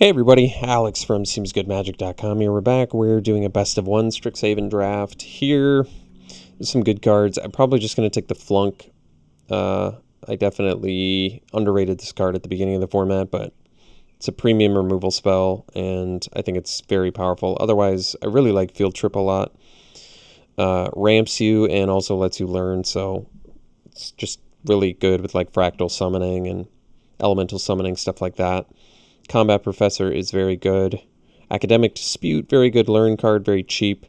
Hey everybody, Alex from SeemsGoodMagic.com here. We're back. We're doing a best of one Strixhaven draft. Here, there's some good cards. I'm probably just going to take the Flunk. I definitely underrated this card at the beginning of the format, but it's a premium removal spell, and I think it's very powerful. Otherwise, I really like Field Trip a lot. Ramps you and also lets you learn, so it's just really good with like Fractal Summoning and Elemental Summoning, stuff like that. Combat Professor is very good. Academic Dispute, very good learn card, very cheap.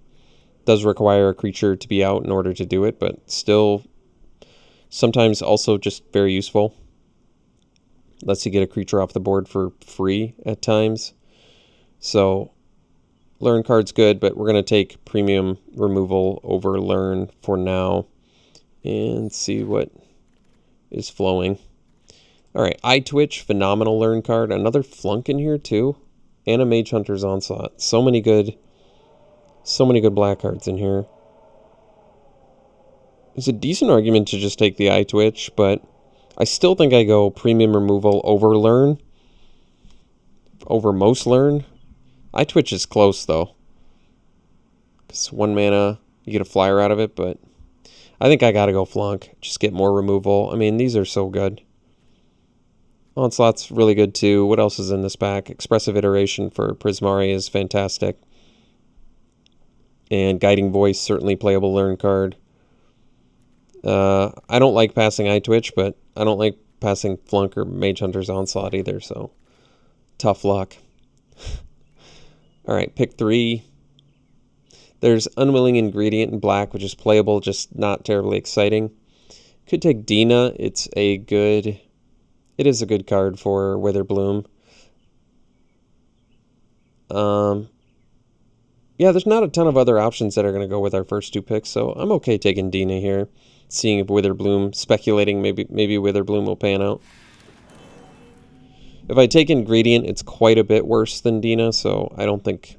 Does require a creature to be out in order to do it, but still sometimes also just very useful. Lets you get a creature off the board for free at times. So learn card's good, but we're going to take premium removal over learn for now and see what is flowing. All right, Eye Twitch, phenomenal learn card. Another Flunk in here too, and a Mage Hunter's Onslaught. So many good black cards in here. There's a decent argument to just take the Eye Twitch, but I still think I go premium removal over learn, over most learn. Eye Twitch is close though, because 1 mana you get a flyer out of it, but I think I gotta go Flunk. Just get more removal. I mean, these are so good. Onslaught's really good too. What else is in this pack? Expressive Iteration for Prismari is fantastic. And Guiding Voice, certainly playable learn card. I don't like passing Eye Twitch, but I don't like passing Flunk or Mage Hunter's Onslaught either, so tough luck. Alright, pick 3. There's Unwilling Ingredient in black, which is playable, just not terribly exciting. Could take Dina. It is a good card for Witherbloom. Yeah, there's not a ton of other options that are going to go with our first 2 picks, so I'm okay taking Dina here. Seeing if Witherbloom, speculating maybe Witherbloom will pan out. If I take Ingredient, it's quite a bit worse than Dina, so I don't think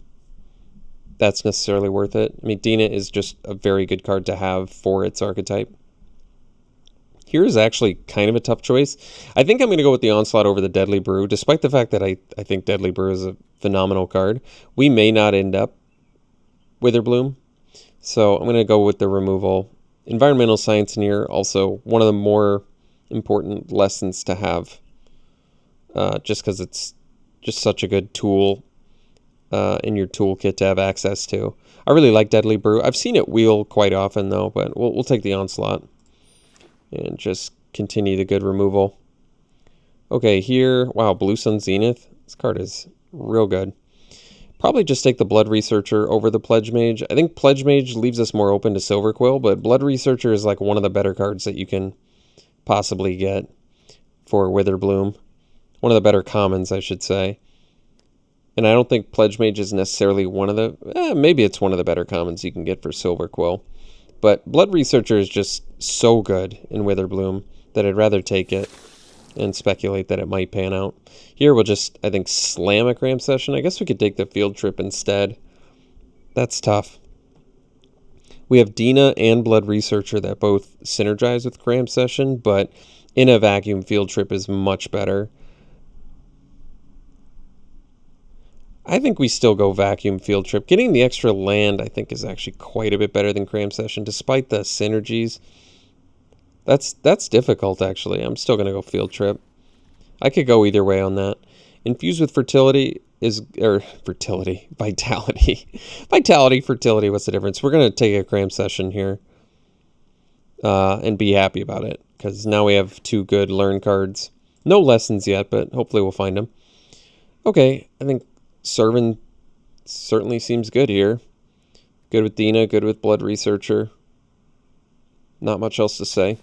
that's necessarily worth it. I mean, Dina is just a very good card to have for its archetype. Here is actually kind of a tough choice. I think I'm going to go with the Onslaught over the Deadly Brew, despite the fact that I think Deadly Brew is a phenomenal card. We may not end up Witherbloom, so I'm going to go with the removal. Environmental Science in here, also one of the more important lessons to have, just because it's just such a good tool in your toolkit to have access to. I really like Deadly Brew. I've seen it wheel quite often, though, but we'll take the Onslaught and just continue the good removal. Okay, here, wow, Blue Sun Zenith. This card is real good. Probably just take the Blood Researcher over the Pledge Mage. I think Pledge Mage leaves us more open to Silverquill, but Blood Researcher is like one of the better cards that you can possibly get for Witherbloom. One of the better commons, I should say. And I don't think Pledge Mage is necessarily one of the... maybe it's one of the better commons you can get for Silverquill. But Blood Researcher is just so good in Witherbloom that I'd rather take it and speculate that it might pan out. Here we'll just, I think, slam a Cram Session. I guess we could take the Field Trip instead. That's tough. We have Dina and Blood Researcher that both synergize with Cram Session, but in a vacuum, Field Trip is much better. I think we still go Vacuum Field Trip. Getting the extra land, I think, is actually quite a bit better than Cram Session, despite the synergies. That's difficult, actually. I'm still going to go Field Trip. I could go either way on that. Infused with Vitality. Vitality, Fertility, what's the difference? We're going to take a Cram Session here and be happy about it, because now we have 2 good learn cards. No lessons yet, but hopefully we'll find them. Okay, I think Servant certainly seems good here. Good with Dina, good with Blood Researcher. Not much else to say.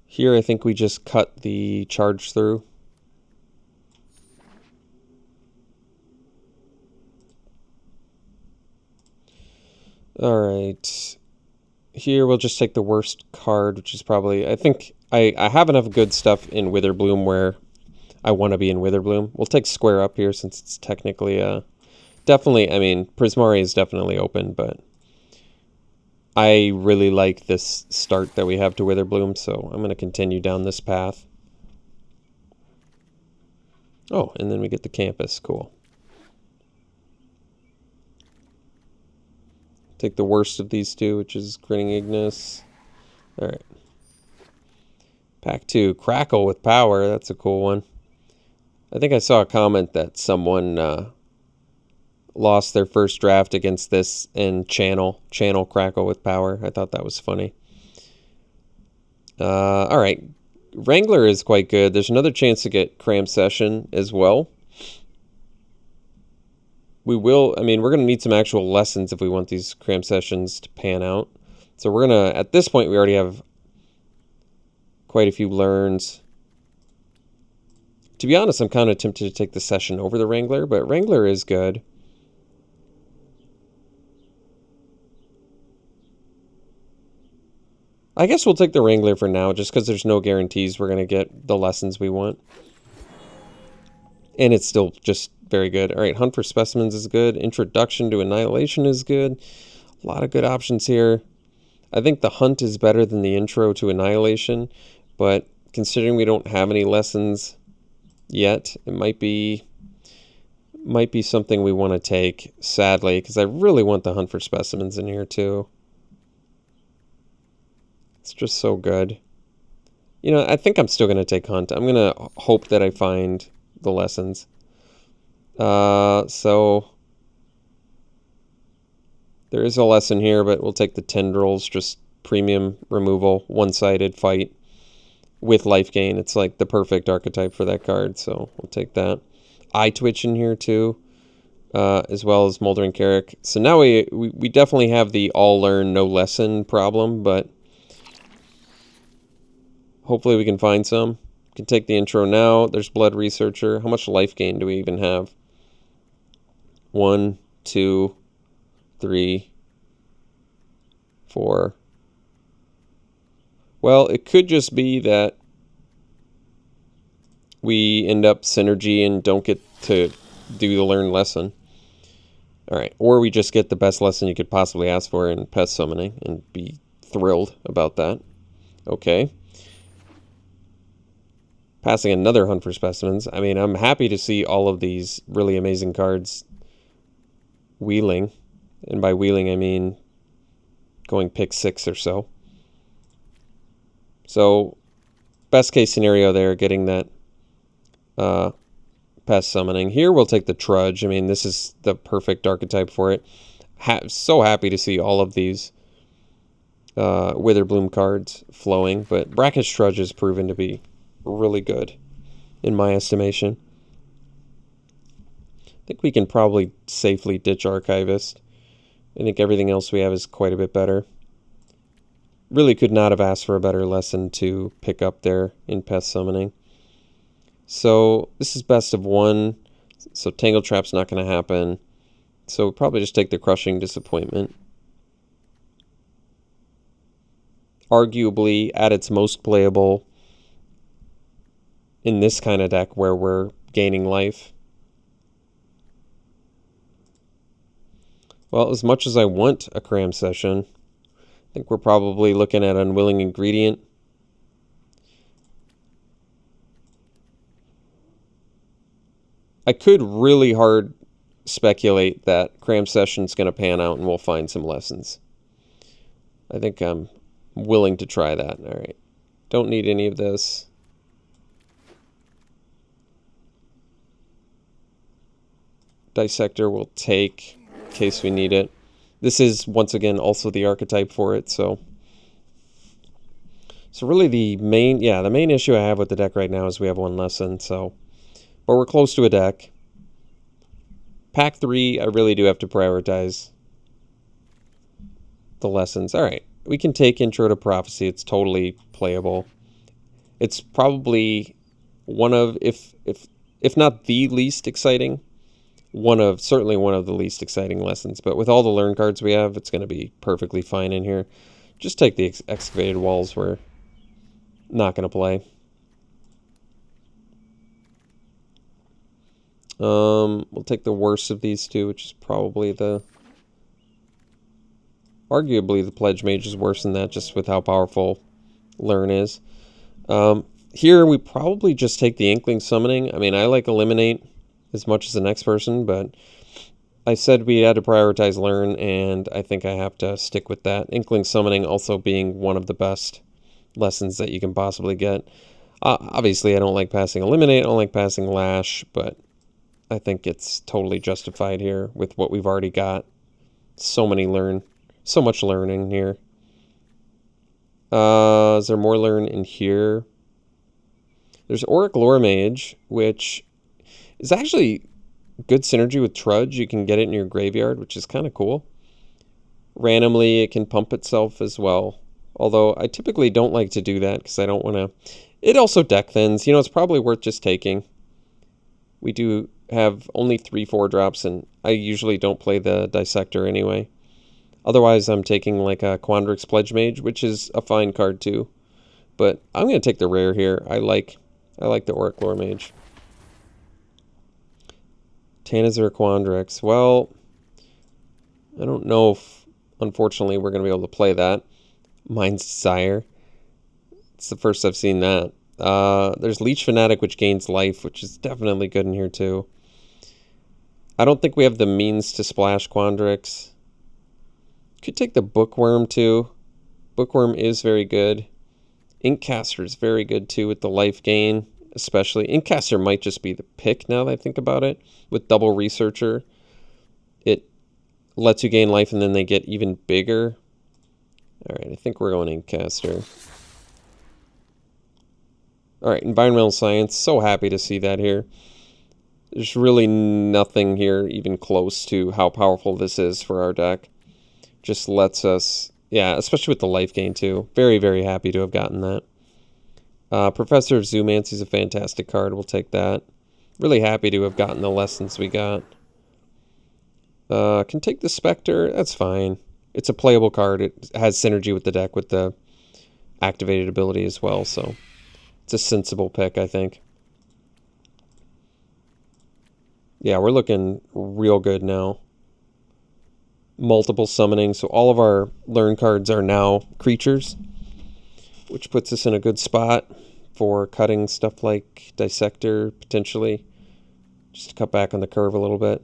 Here I think we just cut the charge through. Alright. Here we'll just take the worst card, which is probably... I think I have enough good stuff in Witherbloom where I want to be in Witherbloom. We'll take Square Up here since it's technically... definitely, I mean, Prismari is definitely open, but I really like this start that we have to Witherbloom, so I'm going to continue down this path. Oh, and then we get the campus. Cool. Take the worst of these two, which is Grinning Ignis. All right. Pack 2, Crackle with Power. That's a cool one. I think I saw a comment that someone lost their first draft against this and channel Crackle with Power. I thought that was funny. All right. Wrangler is quite good. There's another chance to get Cram Session as well. We will, I mean, we're going to need some actual lessons if we want these Cram Sessions to pan out. So we're going to, at this point, we already have quite a few learns. To be honest, I'm kind of tempted to take the Session over the Wrangler, but Wrangler is good. I guess we'll take the Wrangler for now, just because there's no guarantees we're going to get the lessons we want. And it's still just very good. All right, Hunt for Specimens is good. Introduction to Annihilation is good. A lot of good options here. I think the Hunt is better than the Intro to Annihilation, but considering we don't have any lessons yet, it might be something we want to take, sadly, because I really want the Hunt for Specimens in here too. It's just so good. You know, I think I'm still going to take Hunt. I'm going to hope that I find the lessons. So there is a lesson here, but we'll take the Tendrils, just premium removal, one-sided fight with life gain. It's like the perfect archetype for that card, so we'll take that. Eye Twitch in here too, as well as Moldering Carrick. So now we definitely have the all learn, no lesson problem, but hopefully we can find some. We can take the intro now. There's Blood Researcher. How much life gain do we even have? 1, 2, 3, 4. Well, it could just be that we end up synergy and don't get to do the learned lesson. All right, or we just get the best lesson you could possibly ask for in Pest Summoning and be thrilled about that. Okay. Passing another Hunt for Specimens. I mean, I'm happy to see all of these really amazing cards wheeling. And by wheeling, I mean going pick 6 or so. So, best case scenario there, getting that Pest Summoning. Here we'll take the Trudge. I mean, this is the perfect archetype for it. So happy to see all of these Witherbloom cards flowing. But Brackish Trudge has proven to be really good, in my estimation. I think we can probably safely ditch Archivist. I think everything else we have is quite a bit better. Really could not have asked for a better lesson to pick up there in Pest Summoning. So this is best of 1. So Tangle Trap's not going to happen. So we'll probably just take the Crushing Disappointment. Arguably at its most playable in this kind of deck where we're gaining life. Well, as much as I want a Cram Session, I think we're probably looking at Unwilling Ingredient. I could really hard speculate that Cram Session's going to pan out and we'll find some lessons. I think I'm willing to try that. All right. Don't need any of this. Dissector we'll take in case we need it. This is, once again, also the archetype for it, so really the main issue I have with the deck right now is we have 1 lesson, so, but we're close to a deck. Pack 3, I really do have to prioritize the lessons. All right, we can take Intro to Prophecy. It's totally playable. It's probably one of, if not the least exciting, certainly one of the least exciting lessons. But with all the learn cards we have, it's going to be perfectly fine in here. Just take the Excavated Walls. We're not going to play. We'll take the worst of these two, which is probably arguably the Pledge Mage is worse than that, just with how powerful Learn is. Here, we probably just take the Inkling Summoning. I mean, I like Eliminate as much as the next person, but I said we had to prioritize Learn, and I think I have to stick with that. Inkling Summoning also being one of the best lessons that you can possibly get. Obviously, I don't like passing Eliminate, I don't like passing Lash, but I think it's totally justified here with what we've already got. So much learning here. Is there more learn in here? There's Auric Lore Mage, which is actually good synergy with Trudge. You can get it in your graveyard, which is kind of cool. Randomly, it can pump itself as well. Although I typically don't like to do that because I don't want to... It also deck thins. You know, it's probably worth just taking. We do have only 3 4-drops, and I usually don't play the Dissector anyway. Otherwise, I'm taking like a Quandrix Pledge Mage, which is a fine card too. But I'm going to take the rare here. I like the Auric Lore Mage. Tanazir Quandrix. Well, I don't know if, unfortunately, we're going to be able to play that. Mind's Desire. It's the first I've seen that. There's Leech Fanatic, which gains life, which is definitely good in here too. I don't think we have the means to splash Quandrix. Could take the Bookworm too. Bookworm is very good. Inkcaster is very good too with the life gain, especially. Inkcaster might just be the pick now that I think about it. With Double Researcher, it lets you gain life and then they get even bigger. All right, I think we're going Inkcaster. All right, Environmental Science. So happy to see that here. There's really nothing here even close to how powerful this is for our deck. Just lets us, yeah, especially with the life gain too. Very, very happy to have gotten that. Professor of Zoomancy is a fantastic card. We'll take that. Really happy to have gotten the lessons we got. Can take the Spectre. That's fine. It's a playable card. It has synergy with the deck with the activated ability as well. So it's a sensible pick, I think. Yeah, we're looking real good now. Multiple summoning, so all of our learn cards are now creatures, which puts us in a good spot for cutting stuff like Dissector, potentially, just to cut back on the curve a little bit.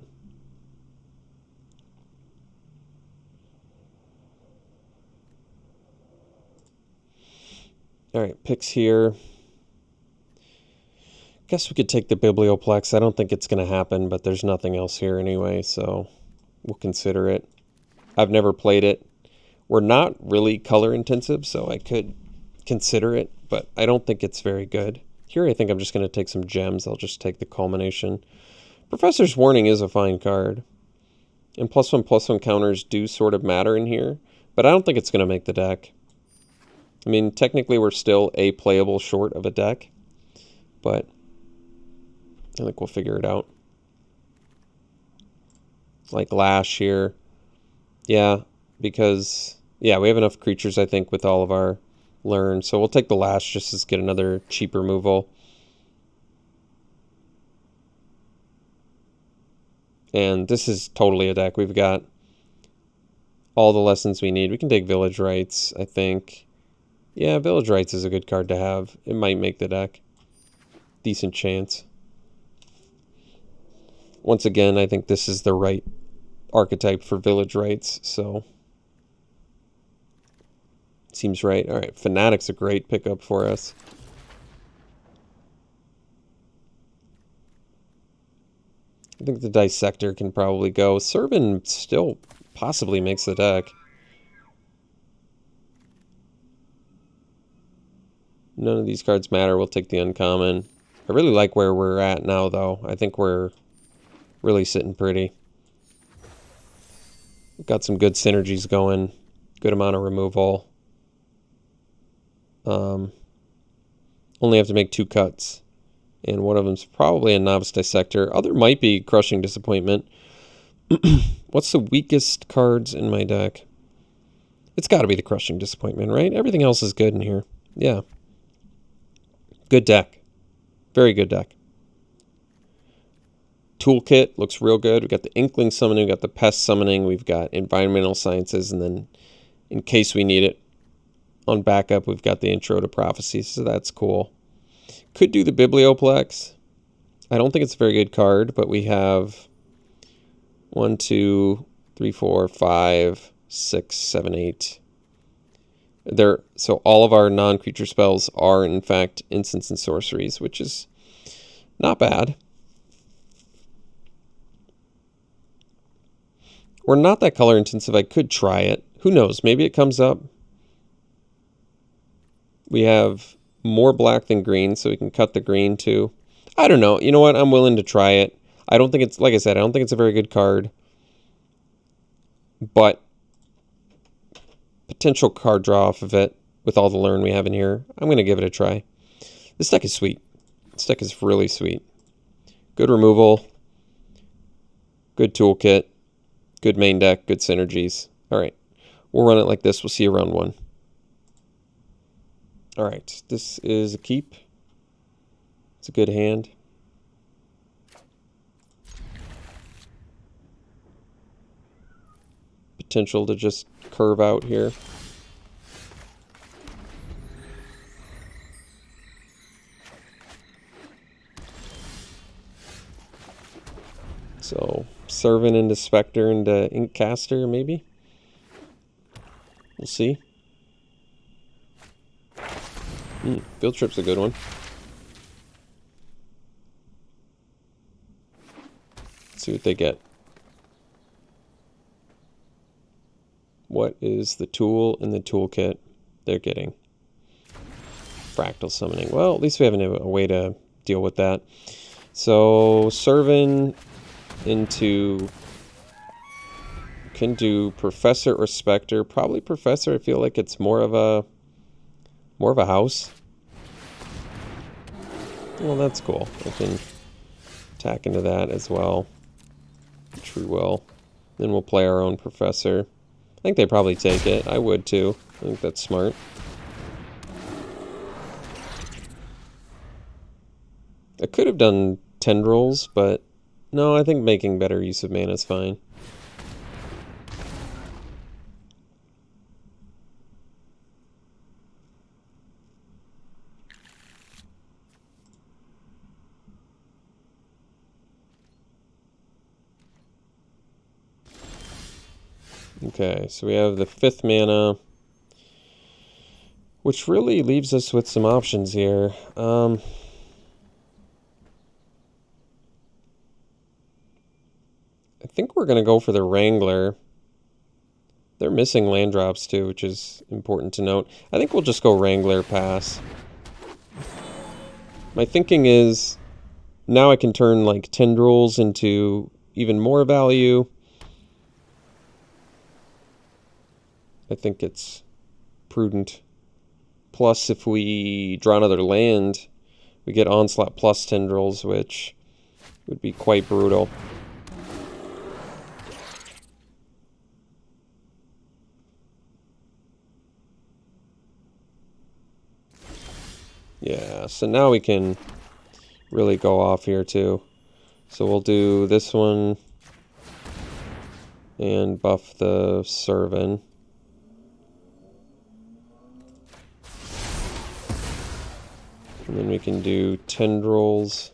All right, picks here. Guess we could take the Biblioplex. I don't think it's going to happen, but there's nothing else here anyway, so we'll consider it. I've never played it. We're not really color intensive, so I could consider it, but I don't think it's very good. Here I think I'm just going to take some gems. I'll just take the Culmination. Professor's Warning is a fine card. And +1/+1 counters do sort of matter in here, but I don't think it's going to make the deck. I mean, technically we're still a playable short of a deck, but I think we'll figure it out. Like Lash here. Yeah, because, yeah, we have enough creatures, I think, with all of our learn. So we'll take the Lash just to get another cheap removal. And this is totally a deck. We've got all the lessons we need. We can take Village Rites, I think. Yeah, Village Rites is a good card to have. It might make the deck. Decent chance. Once again, I think this is the right archetype for Village Rites, so seems right. All right, Fanatic's a great pickup for us. I think the Dissector can probably go. Serban still possibly makes the deck. None of these cards matter. We'll take the uncommon. I really like where we're at now, though. I think we're really sitting pretty. We've got some good synergies going. Good amount of removal. Only have to make 2 cuts. And one of them's probably a Novice Dissector. Other might be Crushing Disappointment. What's the weakest cards in my deck? It's got to be the Crushing Disappointment, right? Everything else is good in here. Yeah. Good deck. Very good deck. Toolkit looks real good. We've got the Inkling Summoning, we've got the Pest Summoning, we've got Environmental Sciences, and then in case we need it on backup, we've got the Intro to Prophecy, so that's cool. Could do the Biblioplex. I don't think it's a very good card, but we have 1, 2, 3, 4, 5, 6, 7, 8. So all of our non-creature spells are in fact instants and sorceries, which is not bad. We're not that color intensive. I could try it. Who knows? Maybe it comes up. We have more black than green, so we can cut the green too. I don't know. You know what? I'm willing to try it. I don't think it's, like I said, I don't think it's a very good card. But potential card draw off of it with all the learn we have in here. I'm going to give it a try. This deck is sweet. This deck is really sweet. Good removal. Good toolkit. Good main deck. Good synergies. All right. We'll run it like this. We'll see you round 1. All right. This is a keep. It's a good hand. Potential to just curve out here. So, Servant into Spectre into Inkcaster, maybe? We'll see. Field Trip's a good one. Let's see what they get. What is the tool in the toolkit they're getting? Fractal Summoning. Well, at least we have a way to deal with that. So, Servant into... Can do Professor or Spectre. Probably Professor. I feel like it's more of a house. Well, that's cool. I can attack into that as well. True Will. Then we'll play our own Professor. I think they probably take it. I would too. I think that's smart. I could have done Tendrils, but no, I think making better use of mana is fine. Okay, so we have the 5th mana, which really leaves us with some options here. I think we're going to go for the Wrangler. They're missing land drops too, which is important to note. I think we'll just go Wrangler, pass. My thinking is now I can turn like Tendrils into even more value. I think it's prudent. Plus, if we draw another land, we get Onslaught plus Tendrils, which would be quite brutal. Yeah, so now we can really go off here too. So we'll do this one and buff the Servant. And then we can do Tendrils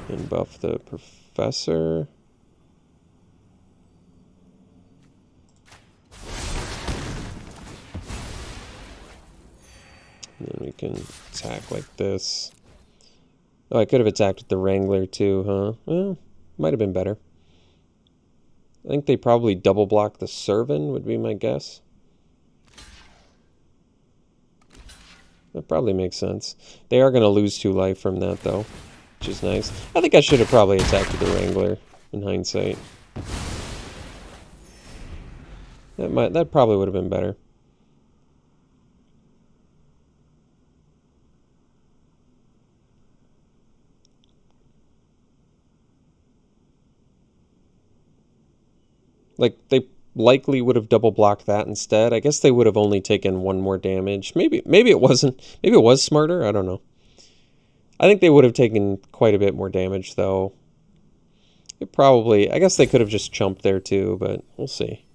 and buff the Professor. And then we can attack like this. Oh, I could have attacked with the Wrangler too, huh? Well, might have been better. I think they probably double block the Servant, would be my guess. That probably makes sense. They are going to lose 2 life from that, though, which is nice. I think I should have probably attacked with the Wrangler, in hindsight. That probably would have been better. Like, they likely would have double blocked that instead. I guess they would have only taken 1 more damage. Maybe it wasn't. Maybe it was smarter. I don't know. I think they would have taken quite a bit more damage, though. It probably... I guess they could have just chumped there, too, but we'll see.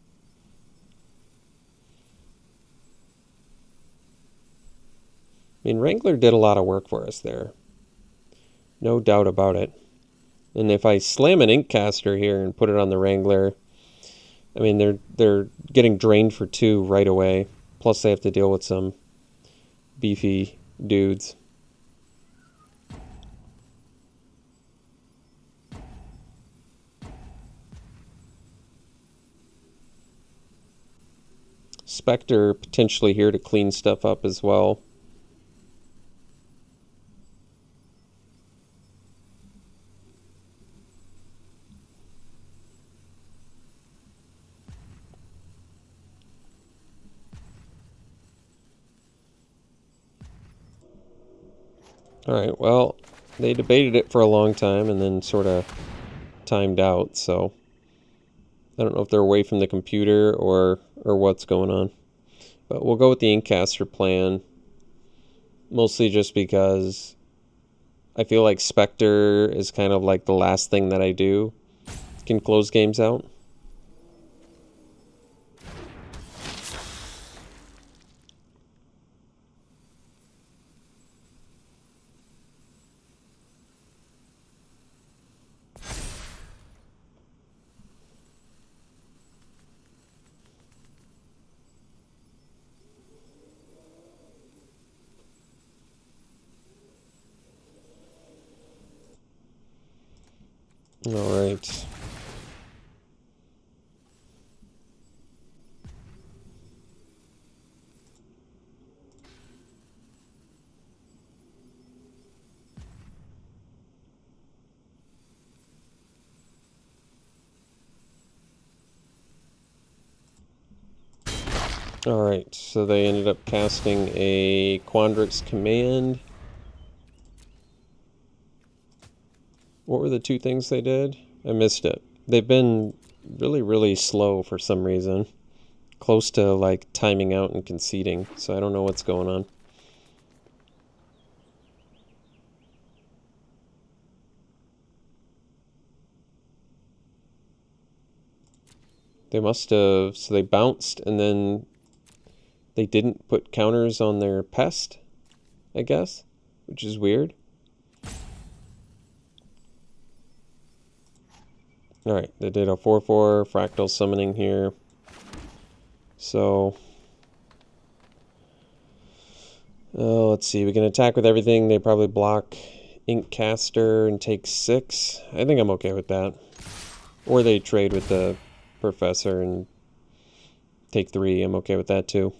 mean, Wrangler did a lot of work for us there. No doubt about it. And if I slam an Inkcaster here and put it on the Wrangler, I mean, they're getting drained for 2 right away. Plus they have to deal with some beefy dudes. Spectre potentially here to clean stuff up as well. Alright, well, they debated it for a long time and then sort of timed out, so I don't know if they're away from the computer or what's going on. But we'll go with the Inkcaster plan, mostly just because I feel like Spectre is kind of like the last thing that I do can close games out. All right. Alright, so they ended up casting a Quandrix command. What were the 2 things they did? I missed it. They've been really, really slow for some reason. Close to like timing out and conceding, so I don't know what's going on. They must have, so they bounced and then they didn't put counters on their pest, I guess, which is weird. Alright, they did a 4/4 fractal summoning here. So, let's see, we can attack with everything. They probably block Inkcaster and take 6. I think I'm okay with that. Or they trade with the Professor and take 3. I'm okay with that too.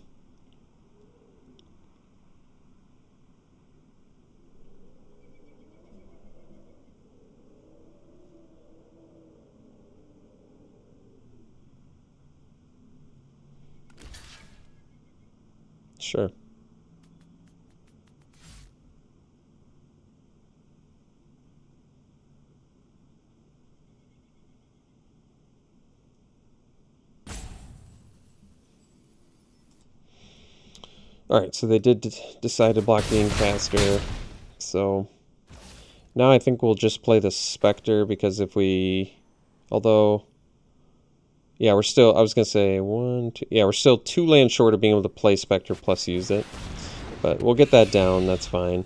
Sure. Alright, so they did decide to block the Inkcaster. So now I think we'll just play the Spectre, because if we... Although... Yeah, we're still... I was going to say 1, 2... Yeah, we're still 2 lands short of being able to play Spectre plus use it. But we'll get that down, that's fine.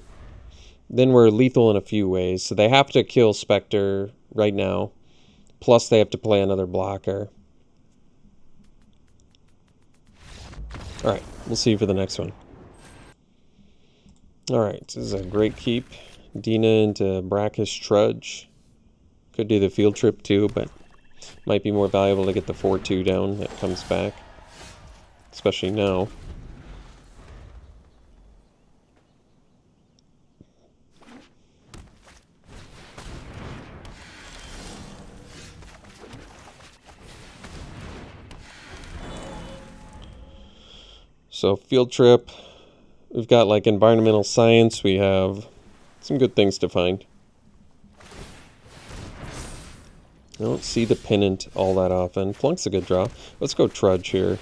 Then we're lethal in a few ways. So they have to kill Spectre right now. Plus they have to play another blocker. Alright, we'll see you for the next one. Alright, this is a great keep. Dina into Brackish Trudge. Could do the field trip too, but might be more valuable to get the 4/2 down that comes back. Especially now. So field trip, we've got like environmental science, we have some good things to find. I don't see the pennant all that often. Flunk's a good draw. Let's go Trudge here.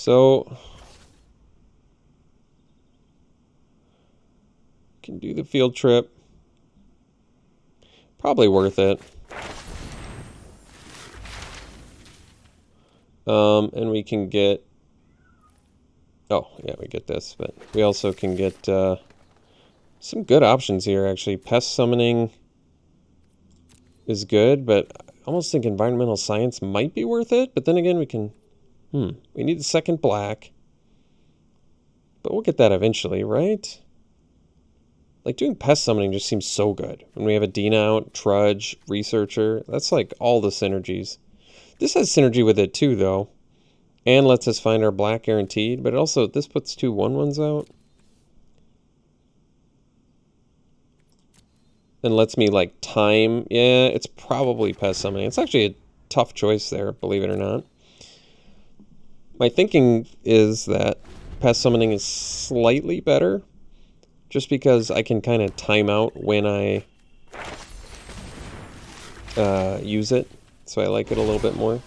So can do the field trip. Probably worth it. And we can get... Oh, yeah, we get this. But we also can get some good options here, actually. Pest summoning is good, but I almost think environmental science might be worth it. But then again, we can... we need the second black. But we'll get that eventually, right? Like, doing pest summoning just seems so good. When we have a Dina out, Trudge, Researcher, that's like all the synergies. This has synergy with it too, though. And lets us find our black guaranteed, but also, this puts 2 1/1s out. And lets me, like, time. Yeah, it's probably pest summoning. It's actually a tough choice there, believe it or not. My thinking is that pest summoning is slightly better, just because I can kind of time out when I use it, so I like it a little bit more.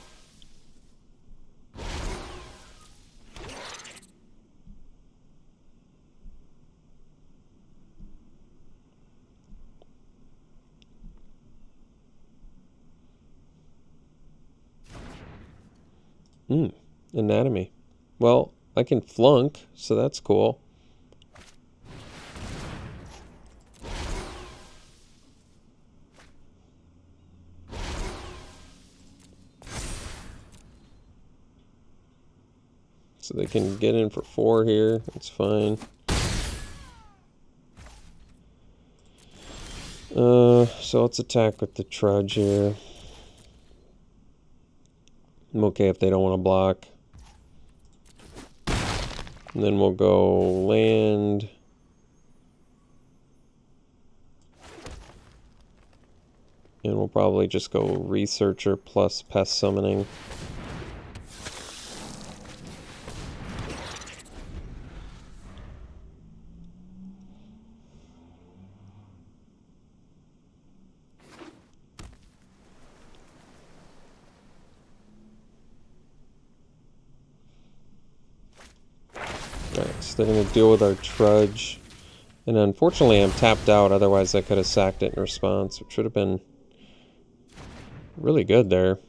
Anatomy. Well, I can flunk, so that's cool. So they can get in for 4 here. That's fine. So let's attack with the Trudge here. I'm okay if they don't want to block. And then we'll go land. And we'll probably just go Researcher plus Pest Summoning. Alright, so they're going to deal with our Trudge. And unfortunately I'm tapped out, otherwise I could have sacked it in response, which would have been really good there.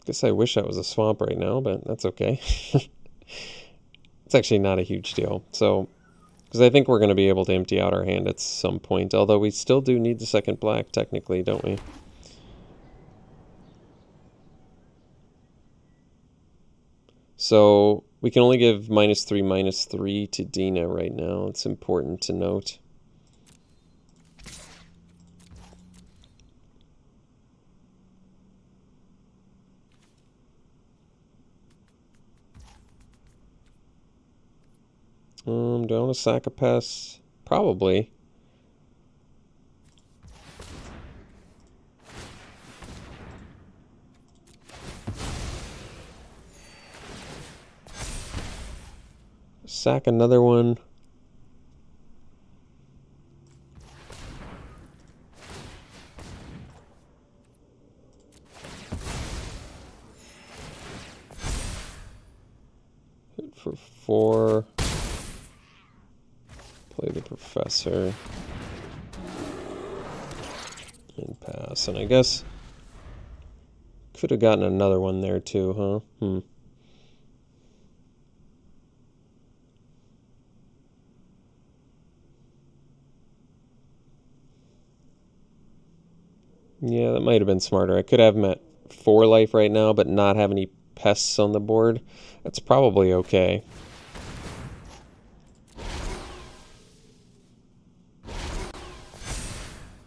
Guess I wish I was a swamp right now, but that's okay. It's actually not a huge deal. So, because I think we're going to be able to empty out our hand at some point, although we still do need the second black, technically, don't we? So, we can only give -3/-3 to Dina right now. It's important to note. Do I want to sack a pest? Probably. Sack another one. Hit for 4. Play the Professor. And pass. And I guess could have gotten another one there too, huh? Yeah, that might have been smarter. I could have him at 4 life right now, but not have any pests on the board. That's probably okay.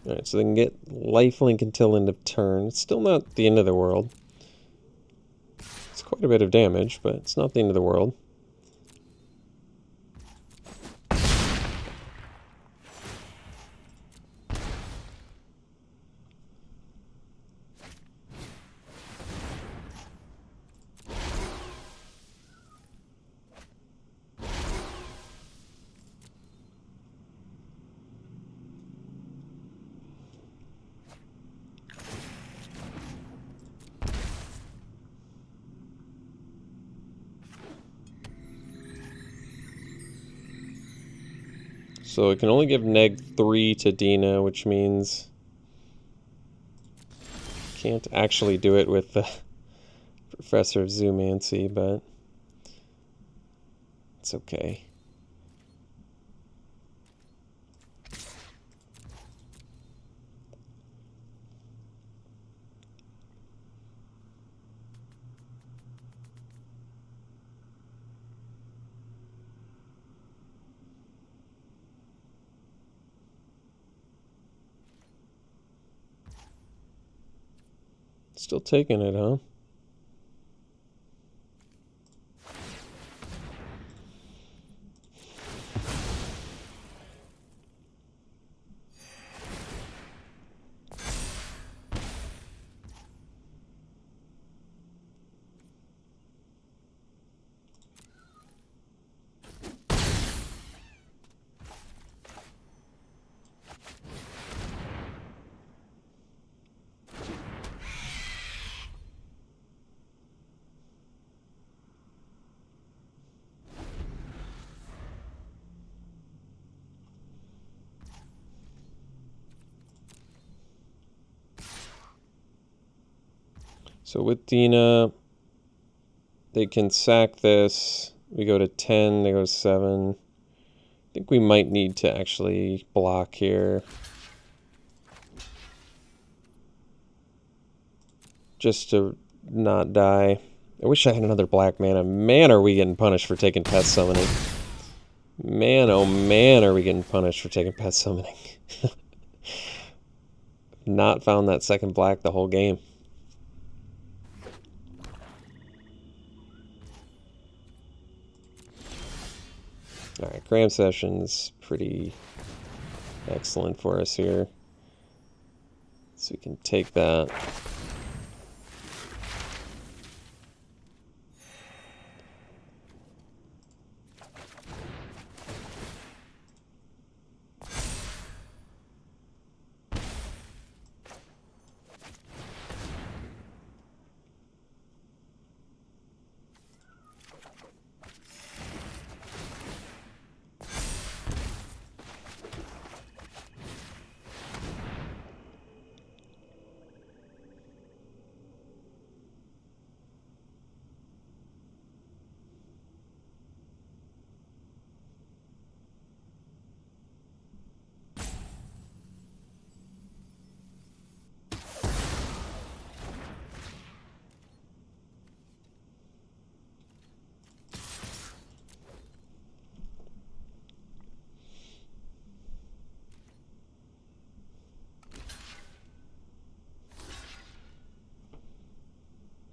Alright, so they can get lifelink until end of turn. It's still not the end of the world. It's quite a bit of damage, but it's not the end of the world. So it can only give -3 to Dina, which means can't actually do it with the Professor of Zoomancy, but it's okay. Still taking it, huh? So with Dina, they can sack this. We go to 10, they go to 7. I think we might need to actually block here. Just to not die. I wish I had another black mana. Man, are we getting punished for taking pest summoning. Man, oh man, are we getting punished for taking pest summoning. Not found that second black the whole game. Alright, Cram Session's pretty excellent for us here. So we can take that.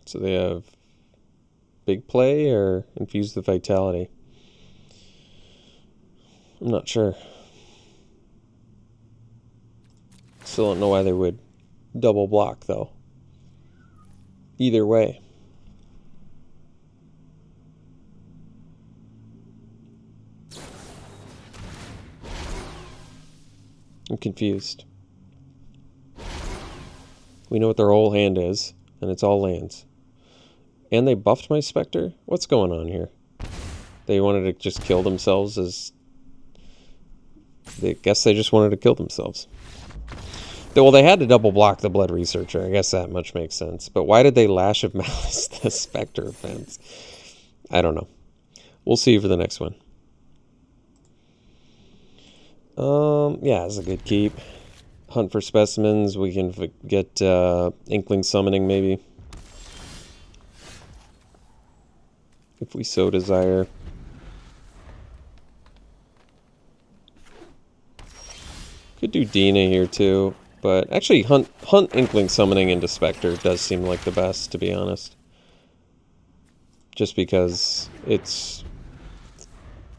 So they have big play or infuse the vitality. I'm not sure. Still don't know why they would double block though. Either way. I'm confused. We know what their whole hand is, and it's all lands. And they buffed my Spectre? What's going on here? They wanted to just kill themselves as... I guess they just wanted to kill themselves. Well, they had to double block the Blood Researcher. I guess that much makes sense. But why did they Lash of Malice the Spectre offense? I don't know. We'll see for the next one. Yeah, it's a good keep. Hunt for specimens. We can get Inkling Summoning maybe. If we so desire. Could do Dina here too, but actually Hunt Inkling Summoning into Spectre does seem like the best, to be honest. Just because it's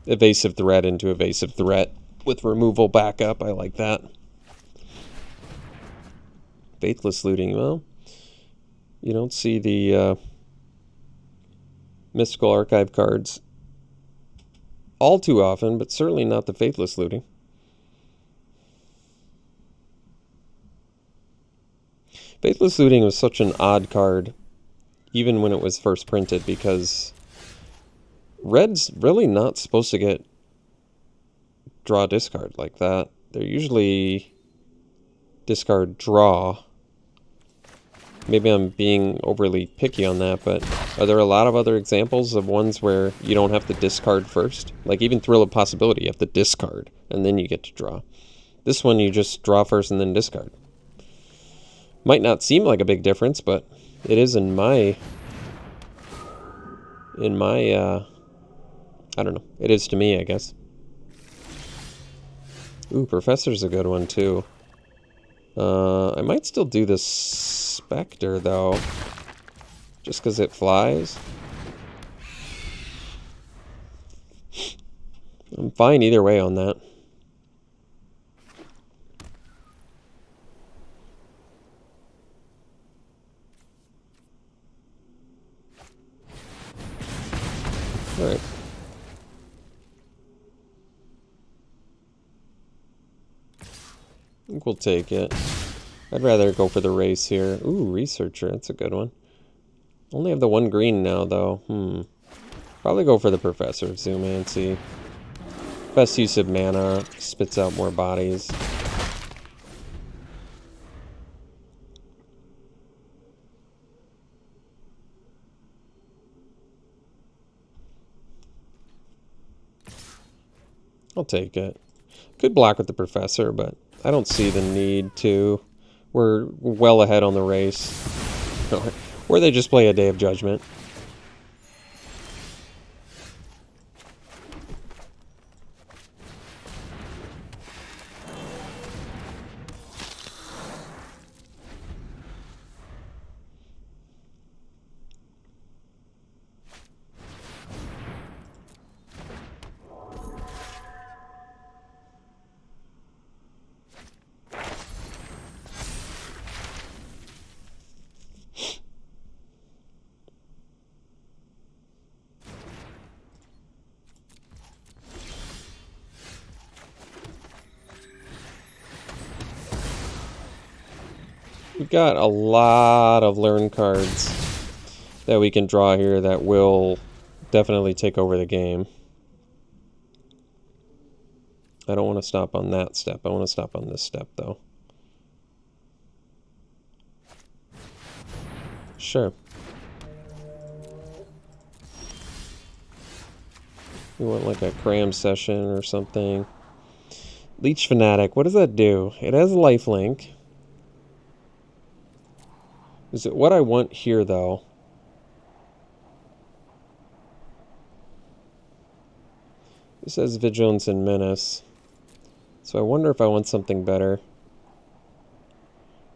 evasive threat into evasive threat with removal backup. I like that. Faithless Looting, well, you don't see the Mystical Archive cards all too often, but certainly not the Faithless Looting. Faithless Looting was such an odd card, even when it was first printed, because Red's really not supposed to get draw discard like that. They're usually discard draw. Maybe I'm being overly picky on that, but are there a lot of other examples of ones where you don't have to discard first? Like even Thrill of Possibility, you have to discard and then you get to draw. This one you just draw first and then discard. Might not seem like a big difference, but it is in my I don't know. It is to me, I guess. Ooh, Professor's a good one too. I might still do this Spectre though, just because it flies. I'm fine either way on that. All right. I think we'll take it. I'd rather go for the race here. Ooh, Researcher, that's a good one. Only have the one green now, though. Probably go for the Professor of Zoomancy. Best use of mana, spits out more bodies. I'll take it. Could block with the Professor, but I don't see the need to. We're well ahead on the race. Or they just play a Day of Judgment. We've got a lot of learn cards that we can draw here that will definitely take over the game. I don't want to stop on that step. I want to stop on this step, though. Sure. We want like a cram session or something. Leech Fanatic, what does that do? It has lifelink. Is it what I want here, though? This says Vigilance and Menace. So I wonder if I want something better.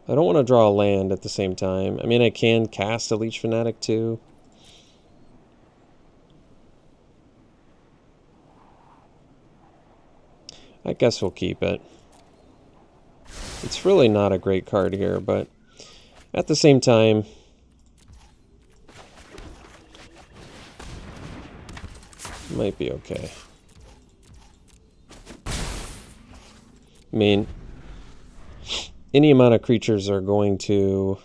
I don't want to draw a land at the same time. I mean, I can cast a Leech Fanatic, too. I guess we'll keep it. It's really not a great card here, but at the same time, it might be okay. I mean, any amount of creatures are going to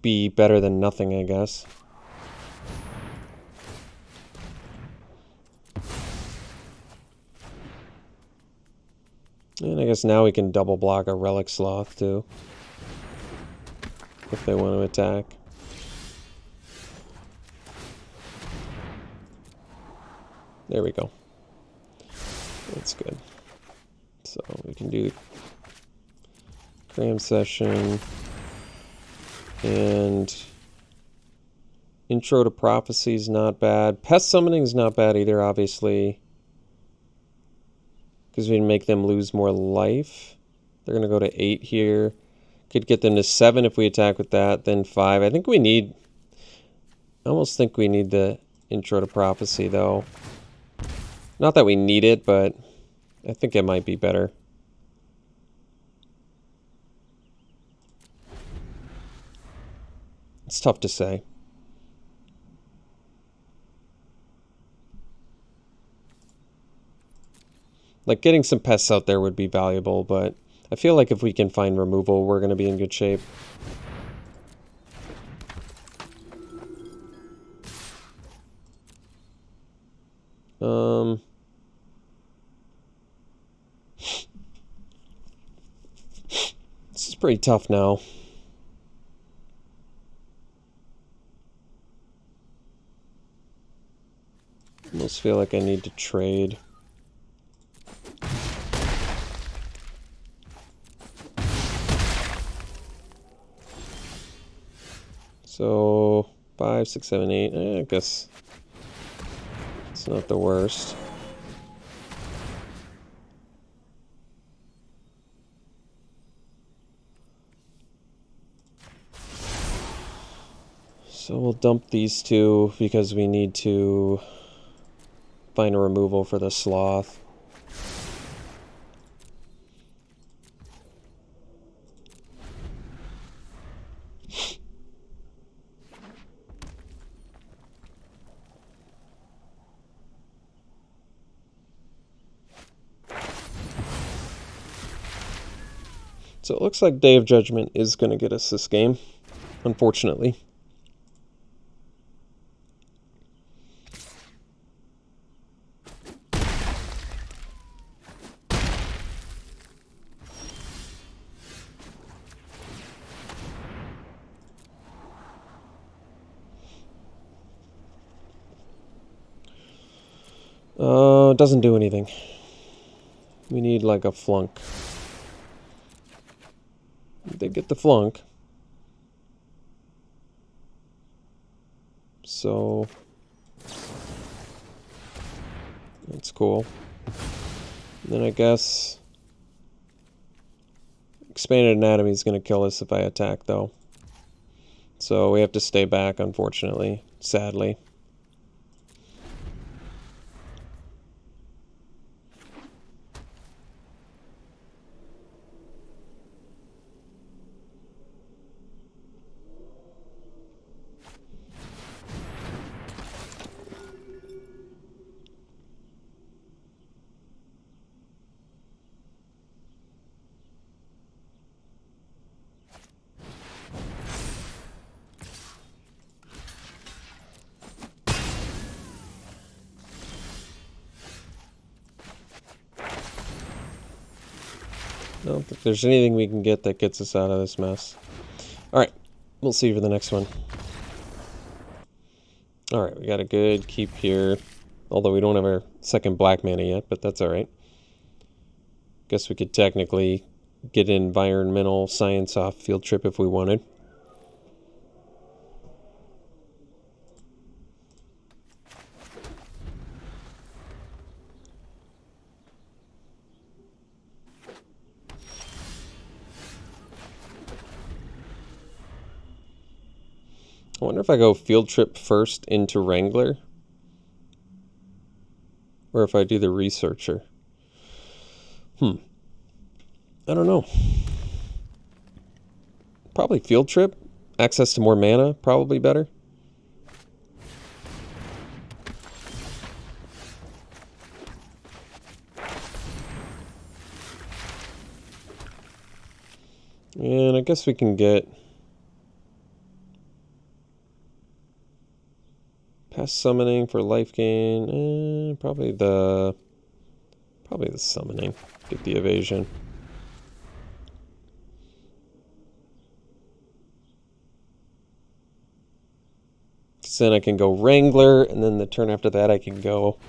be better than nothing, I guess. And I guess now we can double block a Relic Sloth, too, if they want to attack. There we go. That's good. So we can do Cram Session and Intro to Prophecy is not bad. Pest Summoning is not bad either, obviously, because we can make them lose more life. They're going to go to 8 here. Could get them to 7 if we attack with that, then 5. I think we need... I almost think we need the Intro to Prophecy, though. Not that we need it, but I think it might be better. It's tough to say. Like, getting some pests out there would be valuable, but I feel like if we can find removal, we're going to be in good shape. This is pretty tough now. Almost feel like I need to trade. So 5, 6, 7, 8. I guess it's not the worst. So we'll dump these two because we need to find a removal for the sloth. So it looks like Day of Judgment is going to get us this game, unfortunately. It doesn't do anything. We need like a flunk. They get the flunk. So that's cool. And then I guess Expanded Anatomy is going to kill us if I attack, though. So we have to stay back, unfortunately, sadly. I don't think there's anything we can get that gets us out of this mess. Alright, we'll see you for the next one. Alright, we got a good keep here. Although we don't have our second black mana yet, but that's alright. Guess we could technically get environmental science off Field Trip if we wanted. I wonder if I go Field Trip first into Wrangler, or if I do the Researcher. I don't know. Probably Field Trip. Access to more mana, probably better. And I guess we can get past summoning for life gain. Probably the summoning. Get the evasion. Then I can go Wrangler, and then the turn after that I can go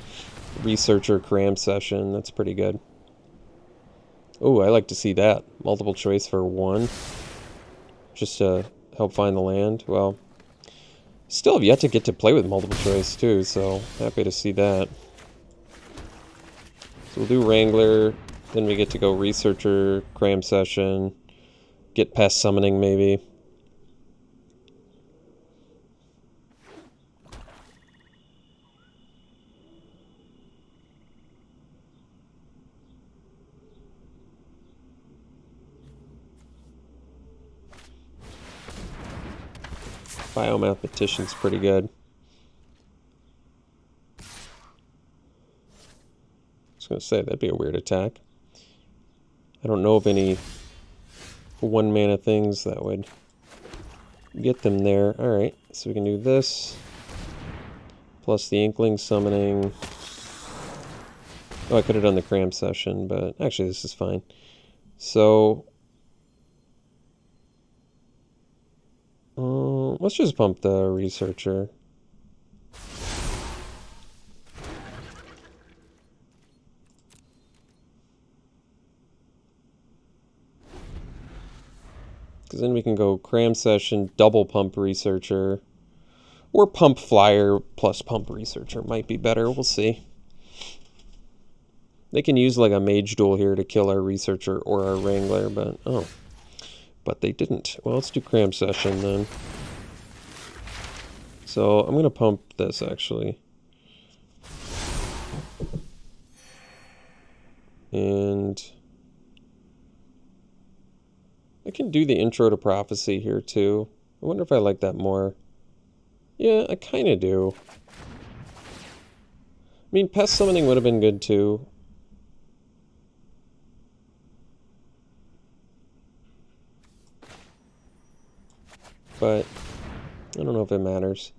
Researcher Cram Session. That's pretty good. Oh, I like to see that. Multiple choice for 1. Just to help find the land. Well, still have yet to get to play with multiple choice too, so happy to see that. So we'll do Wrangler, then we get to go Researcher, Cram Session, get past summoning maybe. Biomathematician's pretty good. I was going to say, that'd be a weird attack. I don't know of any 1 mana things that would get them there. Alright, so we can do this. Plus the Inkling summoning. Oh, I could have done the cram session, but actually this is fine. So, let's just pump the researcher. Because then we can go cram session, double pump researcher, or pump flyer plus pump researcher might be better. We'll see. They can use like a mage duel here to kill our researcher or our wrangler, but they didn't. Well, let's do cram session then. So I'm gonna pump this actually. And I can do the intro to prophecy here too. I wonder if I like that more. Yeah, I kind of do. I mean, pest summoning would have been good too. But I don't know if it matters.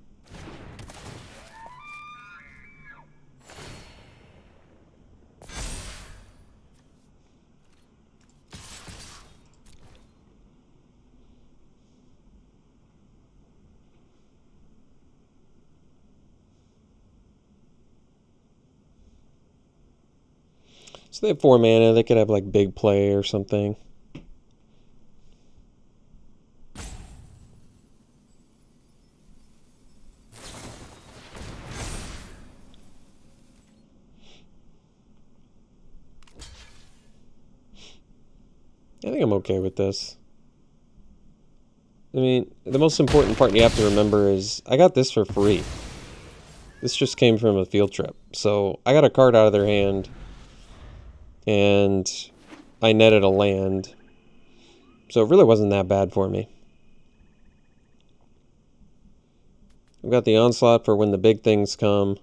So they have 4 mana. They could have like big play or something. I think I'm okay with this. I mean, the most important part you have to remember is I got this for free. This just came from a field trip. So I got a card out of their hand, and I netted a land. So it really wasn't that bad for me. I've got the onslaught for when the big things come.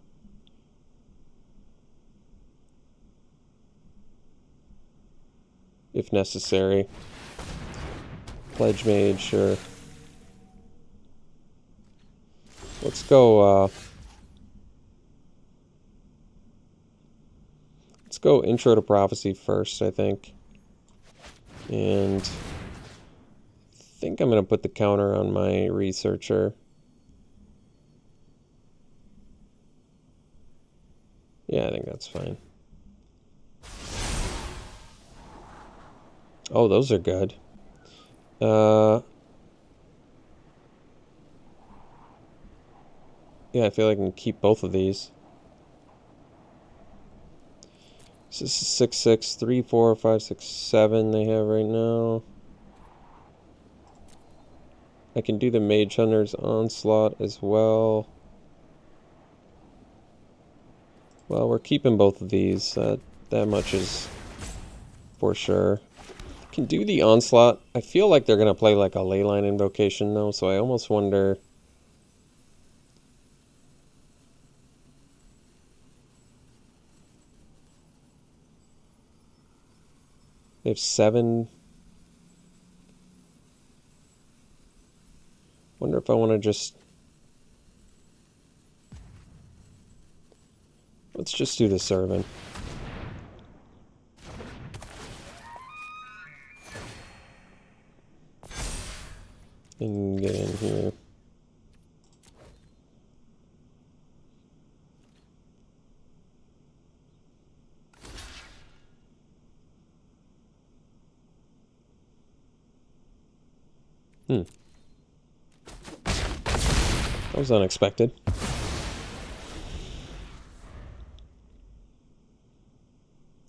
If necessary. Pledge Mage, sure. Let's go, let's go Intro to Prophecy first, I think. And I think I'm going to put the counter on my Researcher. Yeah, I think that's fine. Oh, those are good. Yeah, I feel like I can keep both of these. This is 6, 6, 3, 4, 5, 6, 7 they have right now. I can do the Mage Hunter's Onslaught as well. Well, we're keeping both of these. That much is for sure. Can do the Onslaught. I feel like they're going to play like a Leyline Invocation though, so I almost wonder... They have 7. Wonder if I want to just... Let's just do the Servant. And get in here. That was unexpected.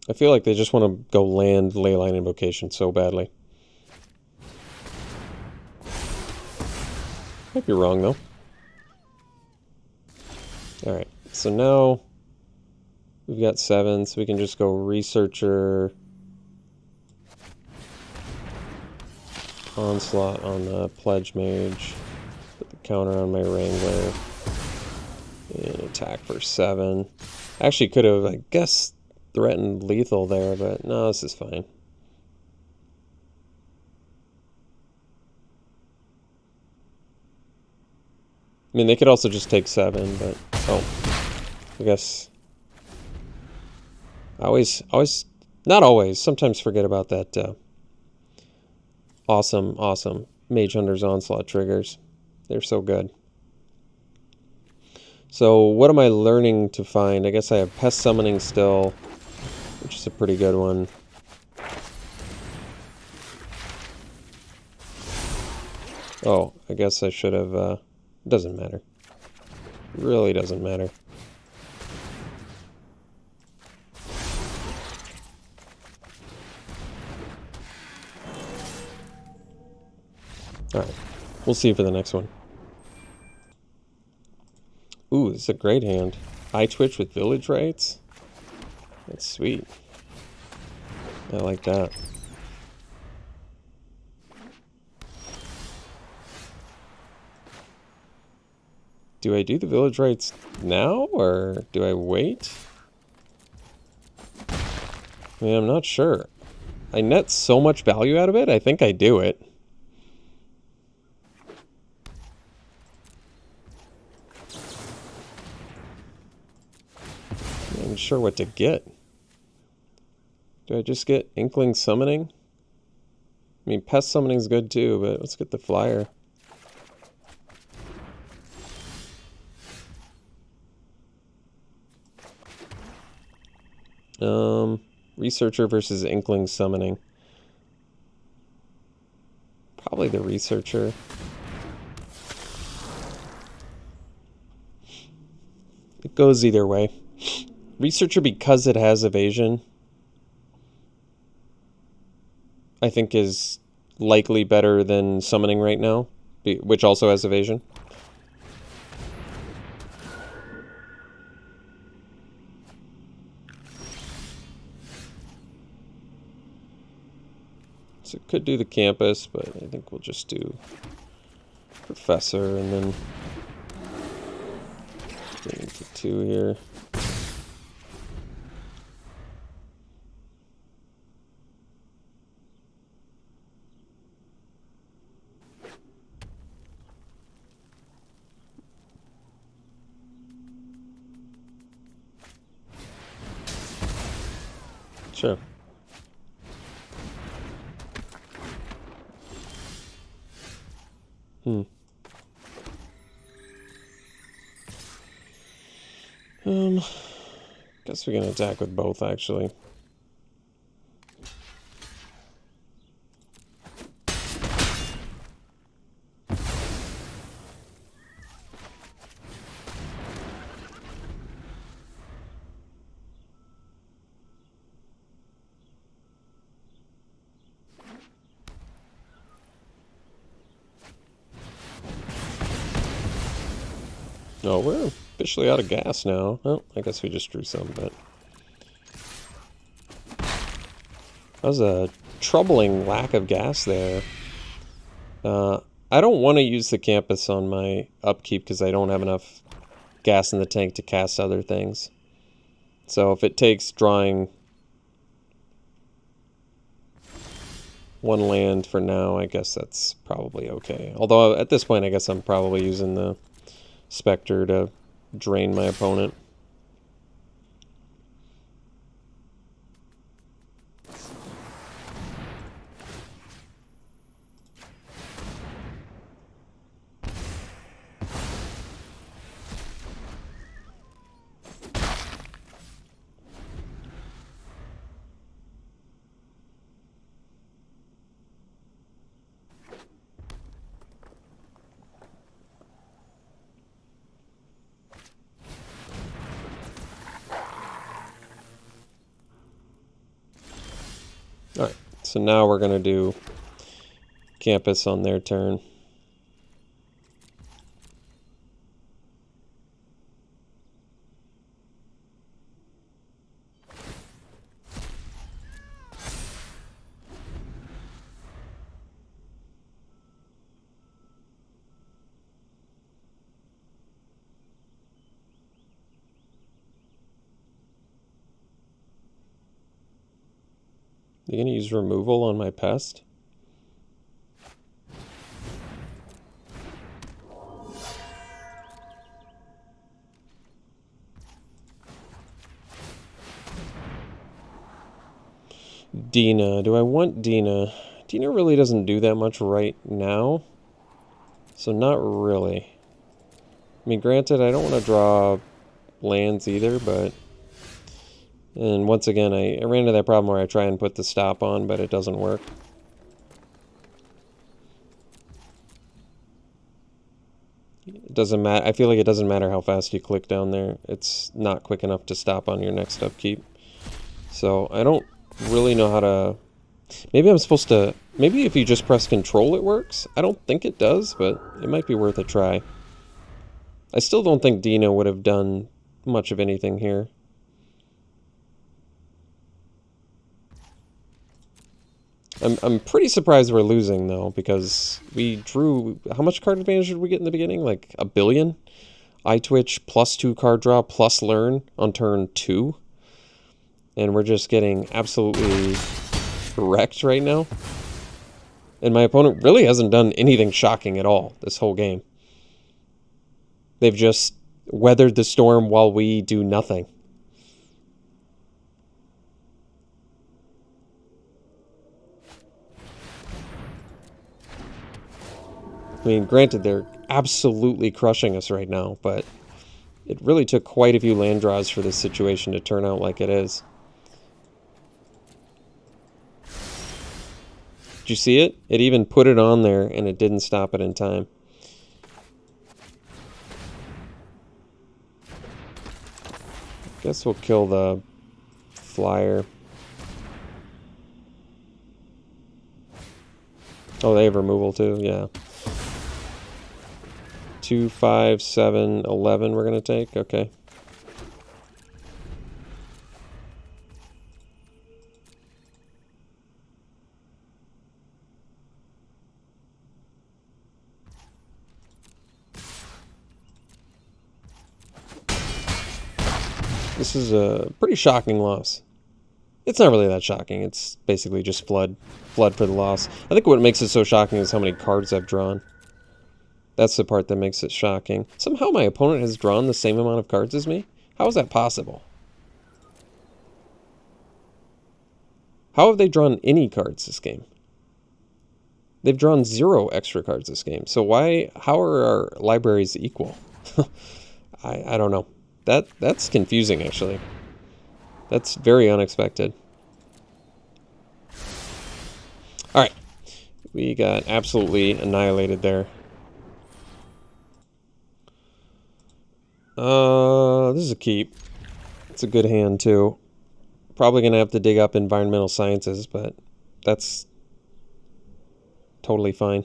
I feel like they just want to go land Leyline Invocation so badly. Might be wrong, though. Alright, so now we've got 7, so we can just go Researcher, Onslaught on the Pledge Mage, put the counter on my Wrangler, and attack for 7. Actually could have, I guess, threatened lethal there, but no, this is fine. I mean, they could also just take 7, but... Oh. I guess... not always, sometimes forget about that awesome Mage Hunter's Onslaught triggers. They're so good. So what am I learning to find? I guess I have Pest Summoning still, which is a pretty good one. Oh, I guess I should have, doesn't matter. Really doesn't matter. Alright, we'll see for the next one. Ooh, this is a great hand. Eye Twitch with Village Rites? That's sweet. I like that. Do I do the Village Rites now, or do I wait? I mean, I'm not sure. I net so much value out of it, I think I do it. I'm not even sure what to get. Do I just get Inkling Summoning? I mean, Pest Summoning's good too, but let's get the Flyer. Researcher versus Inkling Summoning. Probably the Researcher. It goes either way. Researcher, because it has evasion, I think is likely better than Summoning right now, which also has evasion. So could do the campus, but I think we'll just do Professor and then get into 2 here. Sure. Guess we can attack with both, actually. Oh, we're officially out of gas now. Well, I guess we just drew some, but that was a troubling lack of gas there. I don't want to use the campus on my upkeep because I don't have enough gas in the tank to cast other things. So if it takes drawing 1 land for now, I guess that's probably okay. Although at this point, I guess I'm probably using the Spectre to drain my opponent. Alright, so now we're going to do campus on their turn. You gonna use removal on my pest? Dina. Do I want Dina? Dina really doesn't do that much right now. So not really. I mean, granted, I don't want to draw lands either, but... And once again, I ran into that problem where I try and put the stop on, but it doesn't work. It doesn't matter. I feel like it doesn't matter how fast you click down there. It's not quick enough to stop on your next upkeep. So I don't really know how to... Maybe I'm supposed to... Maybe if you just press control it works? I don't think it does, but it might be worth a try. I still don't think Dina would have done much of anything here. I'm pretty surprised we're losing, though, because we drew... How much card advantage did we get in the beginning? Like, 1 billion? Eye Twitch, +2 card draw, plus learn on turn 2. And we're just getting absolutely wrecked right now. And my opponent really hasn't done anything shocking at all this whole game. They've just weathered the storm while we do nothing. I mean, granted, they're absolutely crushing us right now, but it really took quite a few land draws for this situation to turn out like it is. Did you see it? It even put it on there, and it didn't stop it in time. Guess we'll kill the flyer. Oh, they have removal too, yeah. 2, 5, 7, 11 we're going to take? Okay. This is a pretty shocking loss. It's not really that shocking. It's basically just flood for the loss. I think what makes it so shocking is how many cards I've drawn. That's the part that makes it shocking. Somehow my opponent has drawn the same amount of cards as me? How is that possible? How have they drawn any cards this game? They've drawn 0 extra cards this game. So how are our libraries equal? I don't know. That's confusing, actually. That's very unexpected. Alright. We got absolutely annihilated there. This is a keep. It's a good hand, too. Probably going to have to dig up environmental sciences, but that's totally fine.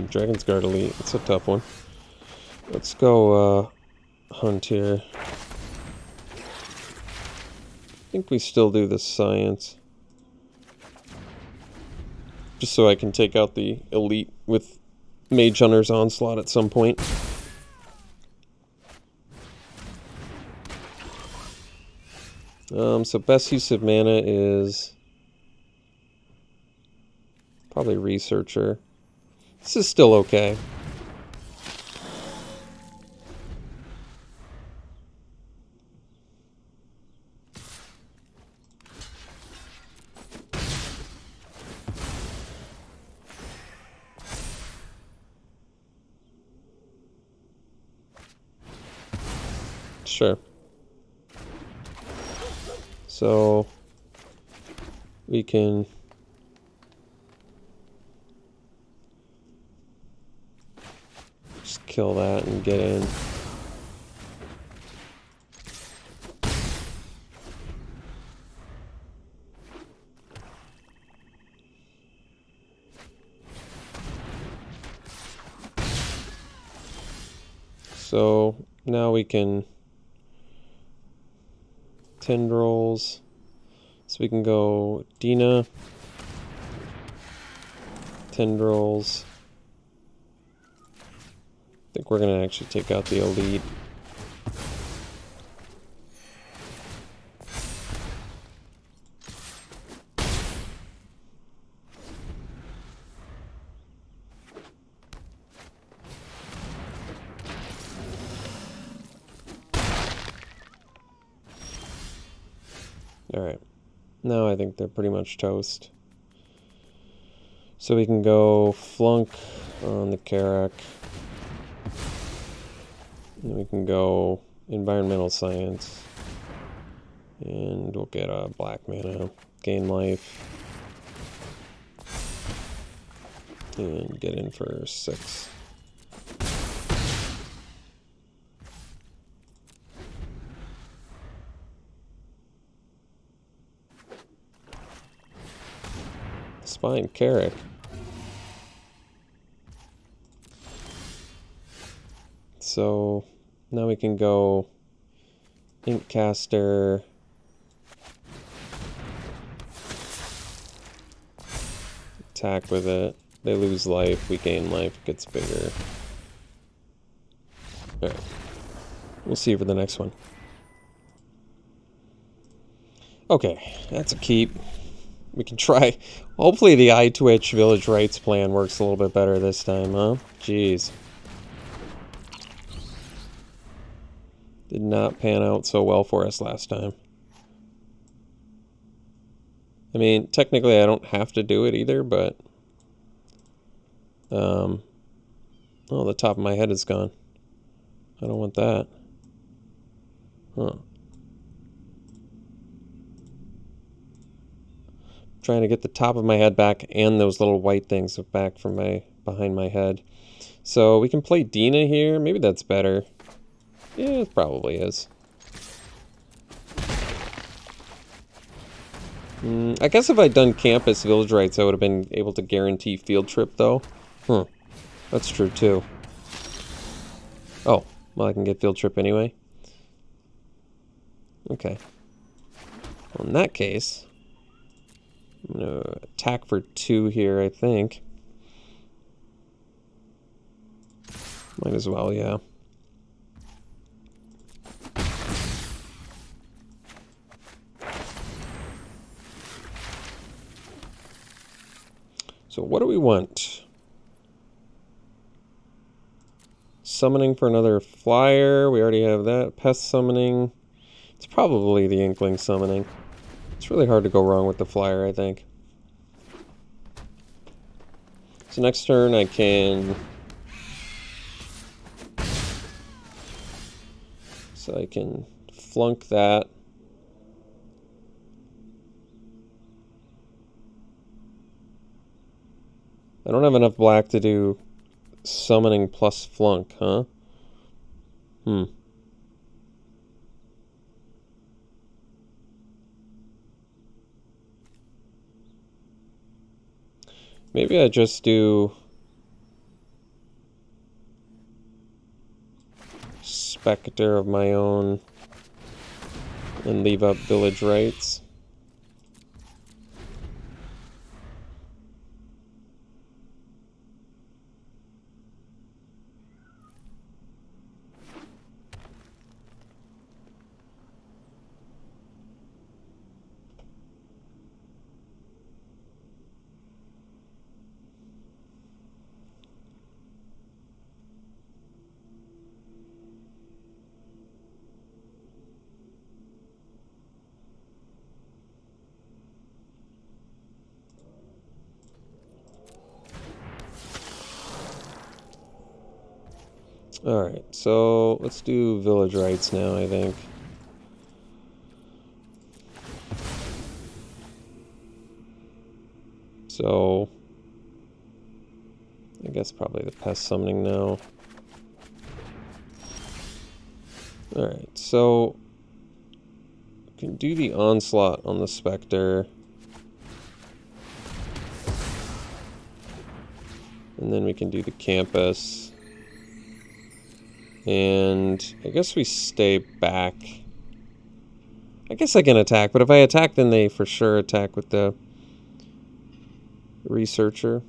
Dragon's Guard Elite. It's a tough one. Let's go hunt here. I think we still do the science. Just so I can take out the elite with Mage Hunter's Onslaught at some point. So best use of mana is probably Researcher. This is still okay. Sure. So we can just kill that and get in. So now we can tendrils. So we can go Dina, tendrils. I think we're going to actually take out the elite. Alright. Now I think they're pretty much toast. So we can go flunk on the Karak. And we can go environmental science. And we'll get a black mana, gain life. And get in for 6. Spine Carrick. So now we can go Inkcaster, attack with it. They lose life, we gain life, it gets bigger. Alright. We'll see you for the next one. Okay, that's a keep. We can try. Hopefully the Eye Twitch Village Rights plan works a little bit better this time, huh? Jeez. Did not pan out so well for us last time. I mean, technically I don't have to do it either, but... oh, the top of my head is gone. I don't want that. Huh. Trying to get the top of my head back and those little white things back from behind my head. So we can play Dina here. Maybe that's better. Yeah, it probably is. I guess if I'd done Campus Village Rights, I would have been able to guarantee Field Trip, though. That's true, too. Oh, well, I can get Field Trip anyway. Okay. Well, in that case, I'm going to attack for 2 here, I think. Might as well, yeah. So what do we want? Summoning for another flyer. We already have that. Pest summoning. It's probably the Inkling summoning. It's really hard to go wrong with the flyer, I think. So next turn I can... So I can flunk that. I don't have enough black to do summoning plus flunk, huh? Maybe I just do Spectre of my own and leave up Village Rights. Alright, so let's do Village Rights now, I think. So, I guess probably the Pest Summoning now. Alright, so we can do the Onslaught on the Spectre. And then we can do the Campus. And I guess we stay back. I guess I can attack, but if I attack, then they for sure attack with the Researchers.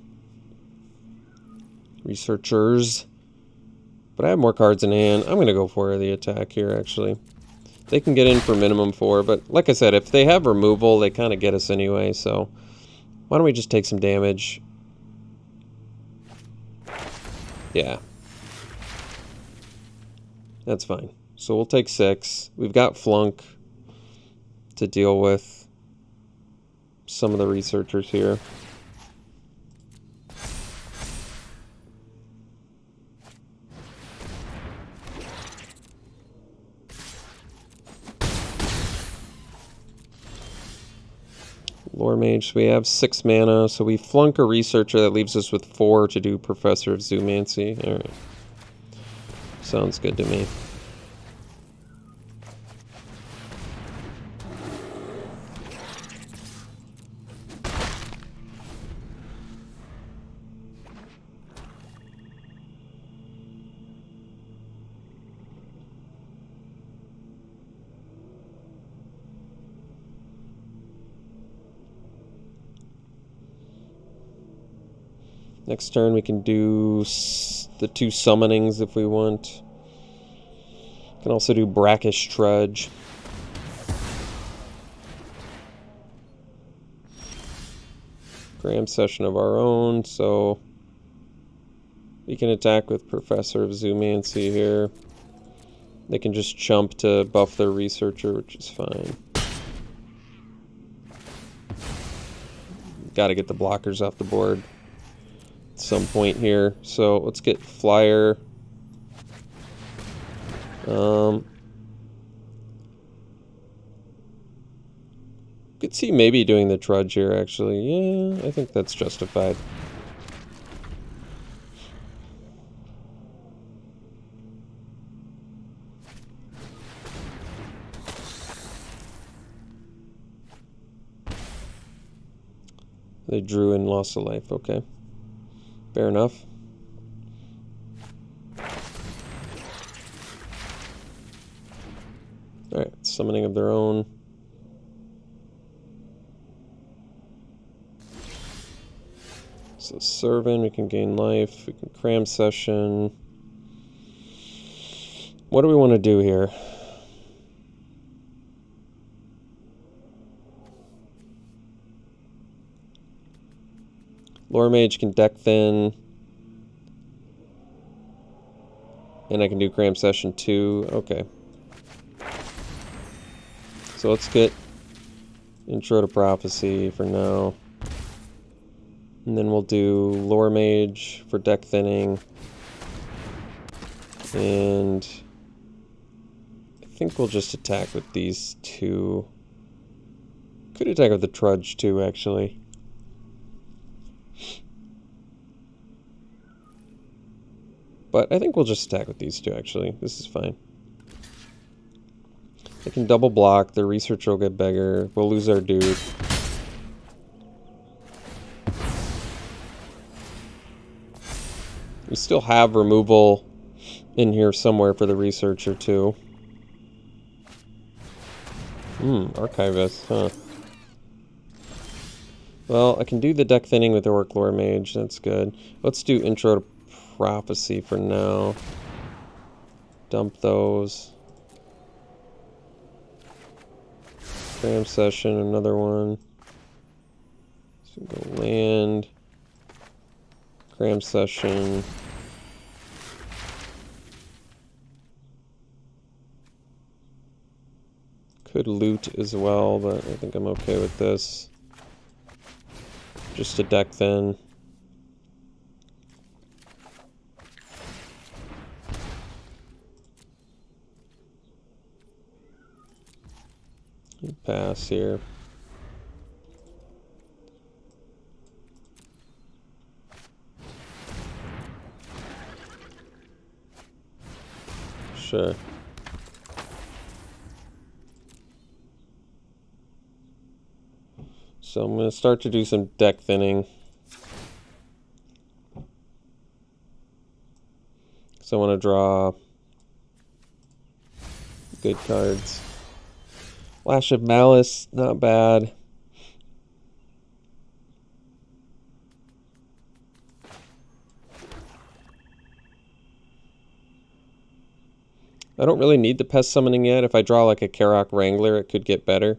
But I have more cards in hand. I'm going to go for the attack here, actually. They can get in for minimum 4, but like I said, if they have removal, they kind of get us anyway, so why don't we just take some damage? Yeah. That's fine. So we'll take 6. We've got Flunk to deal with some of the researchers here. Lore Mage, so we have 6 mana, so we flunk a researcher that leaves us with 4 to do Professor of Zoomancy. Alright. Sounds good to me. Next turn we can do the 2 summonings if we want. Can also do Brackish Trudge. Gram Session of our own, so we can attack with Professor of Zoomancy here. They can just chump to buff their Researcher, which is fine. Gotta get the blockers off the board some point here. So let's get Flyer. Could see maybe doing the Trudge here, actually. Yeah, I think that's justified. They drew and lost a life, okay. Fair enough. Alright, summoning of their own. So Servant, we can gain life, we can cram session. What do we want to do here? Lore Mage can deck thin. And I can do cram session too. Okay. So let's get Intro to Prophecy for now. And then we'll do Lore Mage for deck thinning. And I think we'll just attack with these 2. Could attack with the Trudge too, actually. But I think we'll just attack with these 2, actually. This is fine. They can double block. Their Researcher will get bigger. We'll lose our dude. We still have removal in here somewhere for the Researcher, too. Archivist, huh. Well, I can do the deck thinning with Orc Lore Mage. That's good. Let's do Intro to Prophecy for now. Dump those. Cram Session, another one. So go land. Cram Session. Could loot as well, but I think I'm okay with this. Just a deck thin. Pass here. Sure. So I'm going to start to do some deck thinning. So I want to draw good cards. Flash of Malice, not bad. I don't really need the Pest Summoning yet. If I draw like a Karok Wrangler, it could get better.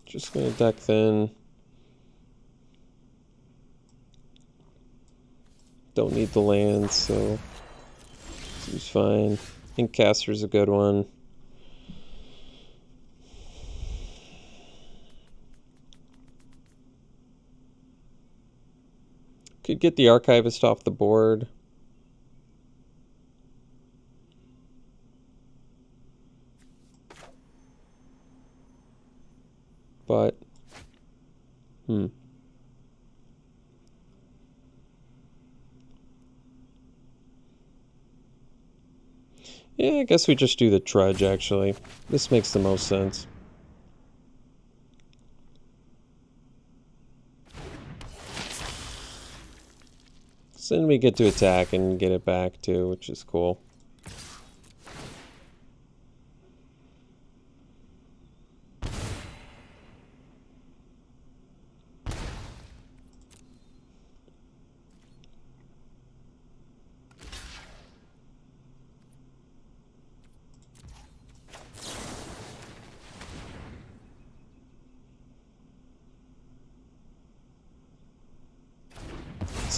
Just gonna deck thin. Don't need the lands, so seems fine. Inkcaster's a good one. Could get the Archivist off the board. But, yeah, I guess we just do the Trudge, actually. This makes the most sense. So then we get to attack and get it back, too, which is cool.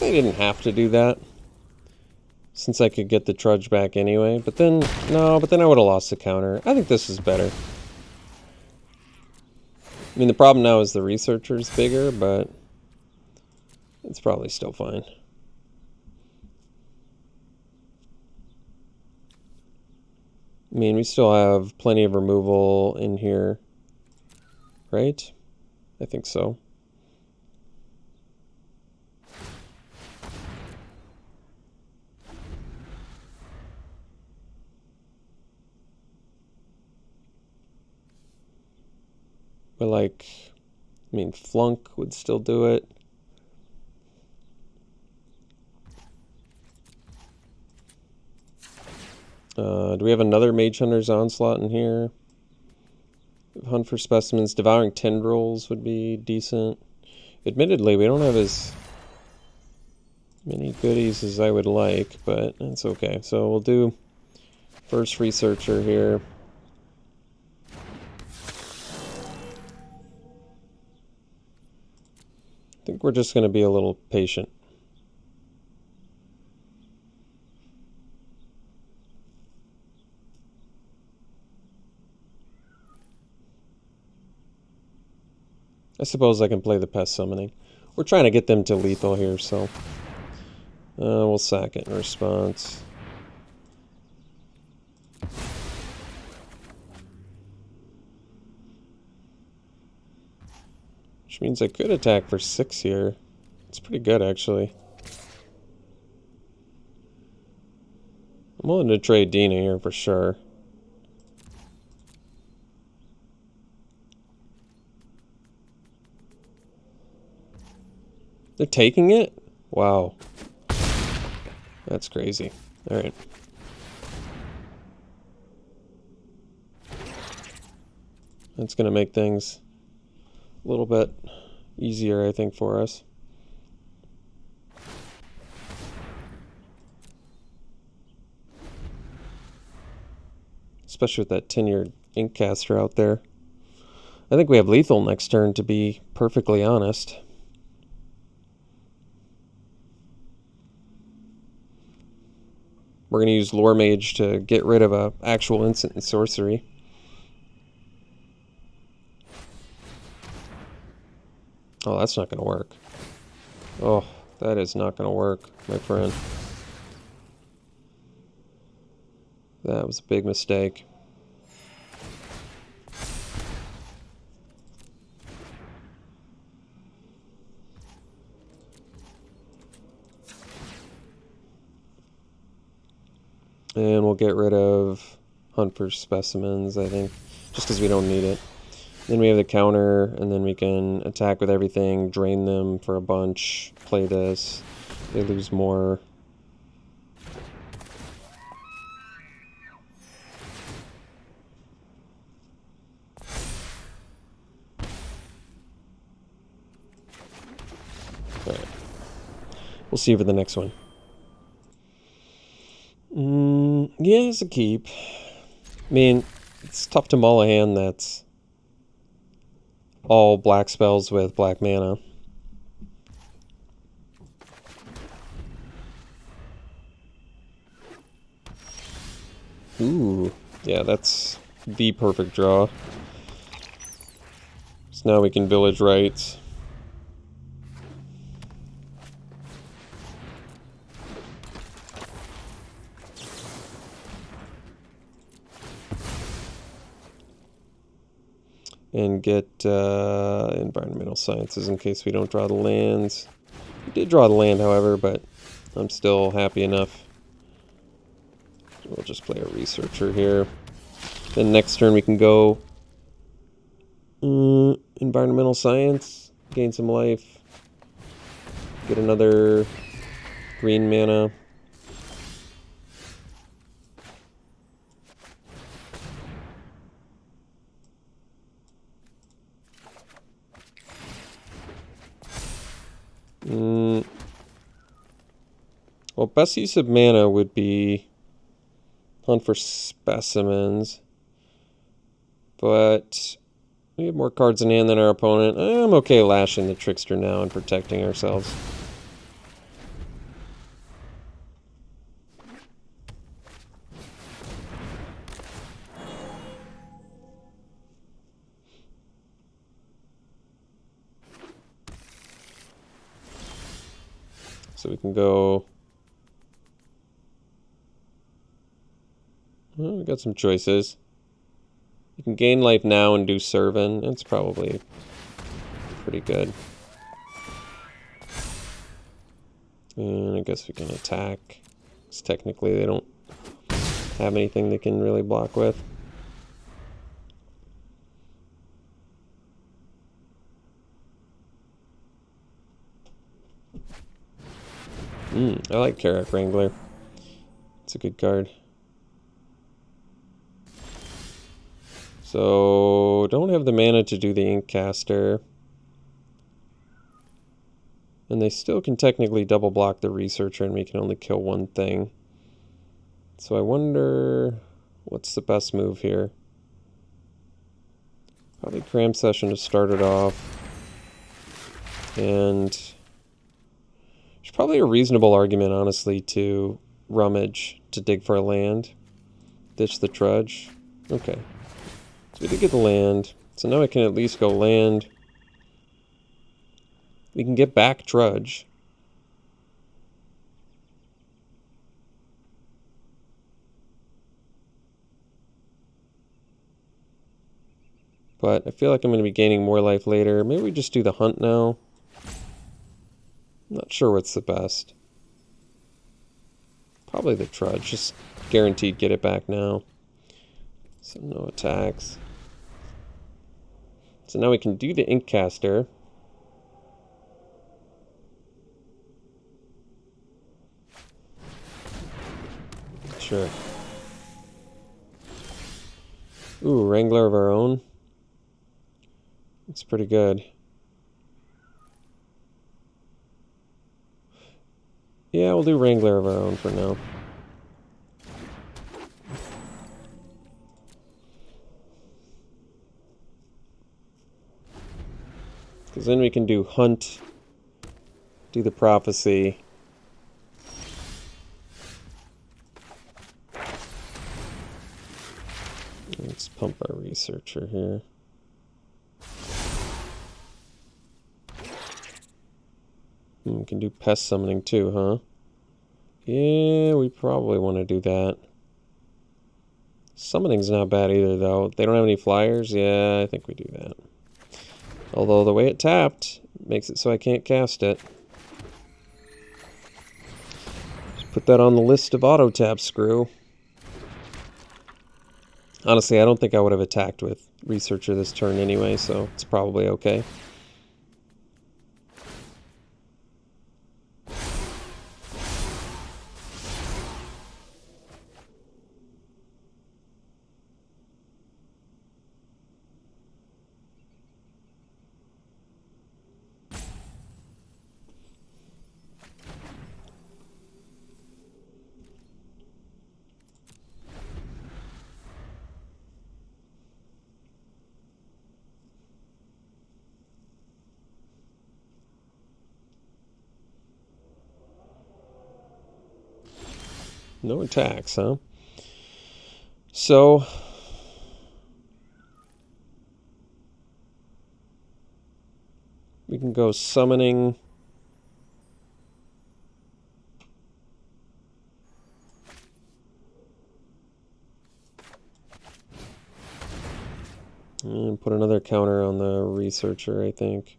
I didn't have to do that, since I could get the Trudge back anyway. But then, no, but then I would have lost the counter. I think this is better. I mean, the problem now is the Researcher's bigger, but it's probably still fine. I mean, we still have plenty of removal in here, right? I think so. But like, I mean, Flunk would still do it. Do we have another Mage Hunter's Onslaught in here? Hunt for Specimens. Devouring Tendrils would be decent. Admittedly, we don't have as many goodies as I would like, but that's okay. So we'll do first Researcher here. I think we're just going to be a little patient. I suppose I can play the Pest Summoning. We're trying to get them to lethal here, so we'll sack it in response. Which means I could attack for 6 here. It's pretty good, actually. I'm willing to trade Dina here for sure. They're taking it? Wow. That's crazy. Alright. That's going to make things a little bit easier, I think, for us. Especially with that tenured Inkcaster out there. I think we have lethal next turn, to be perfectly honest. We're going to use Lore Mage to get rid of a actual instant and sorcery. Oh, that's not going to work. Oh, that is not going to work, my friend. That was a big mistake. And we'll get rid of Hunt for Specimens, I think, just because we don't need it. Then we have the counter, and then we can attack with everything, drain them for a bunch, play this. They lose more. Alright. We'll see you for the next one. Yeah, it's a keep. I mean, it's tough to mull a hand that's all black spells with black mana. Ooh, yeah, that's the perfect draw. So now we can village rights. And get environmental sciences in case we don't draw the lands. We did draw the land, however, but I'm still happy enough. We'll just play a researcher here. Then next turn we can go environmental science, gain some life, get another green mana. Well, best use of mana would be hunt for specimens, but we have more cards in hand than our opponent. I'm okay lashing the Trickster now and protecting ourselves. So we can go... Well, we got some choices. You can gain life now and do Servant. It's probably pretty good. And I guess we can attack. Because technically they don't have anything they can really block with. I like Karak Wrangler. It's a good card. So, don't have the mana to do the Inkcaster. And they still can technically double block the Researcher and we can only kill one thing. So I wonder what's the best move here. Probably Cram Session to start it off. And there's probably a reasonable argument, honestly, to Rummage to dig for a land. Ditch the Trudge. Okay. So we did get the land. So now I can at least go land. We can get back Trudge. But I feel like I'm going to be gaining more life later. Maybe we just do the hunt now. I'm not sure what's the best. Probably the Trudge. Just guaranteed get it back now. So no attacks. So now we can do the Inkcaster. Sure. Ooh, Wrangler of our own. It's pretty good. Yeah, we'll do Wrangler of our own for now. Because then we can do Hunt, do the Prophecy. Let's pump our Researcher here. We can do Pest Summoning too, huh? Yeah, we probably want to do that. Summoning's not bad either, though. They don't have any flyers? Yeah, I think we do that. Although the way it tapped makes it so I can't cast it. Just put that on the list of auto-tap screw. Honestly, I don't think I would have attacked with Researcher this turn anyway, so it's probably okay. No attacks, huh? So we can go summoning. And put another counter on the researcher, I think.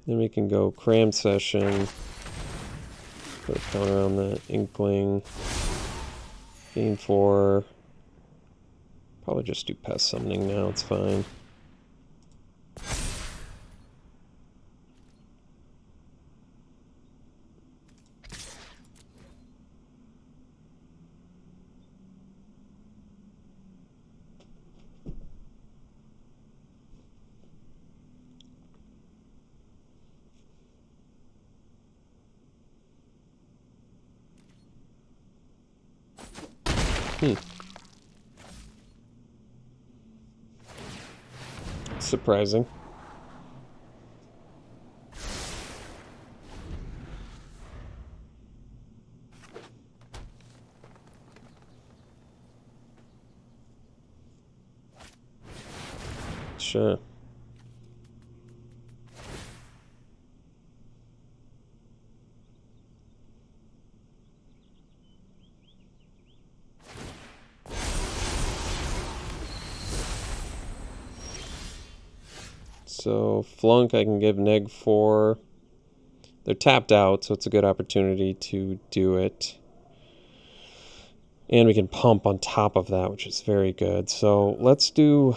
Then we can go cram session. Put a counter on the inkling. Gain 4. Probably just do pest summoning now, it's fine. Surprising. Sure. So flunk, I can give neg 4. They're tapped out, so it's a good opportunity to do it. And we can pump on top of that, which is very good. So let's do...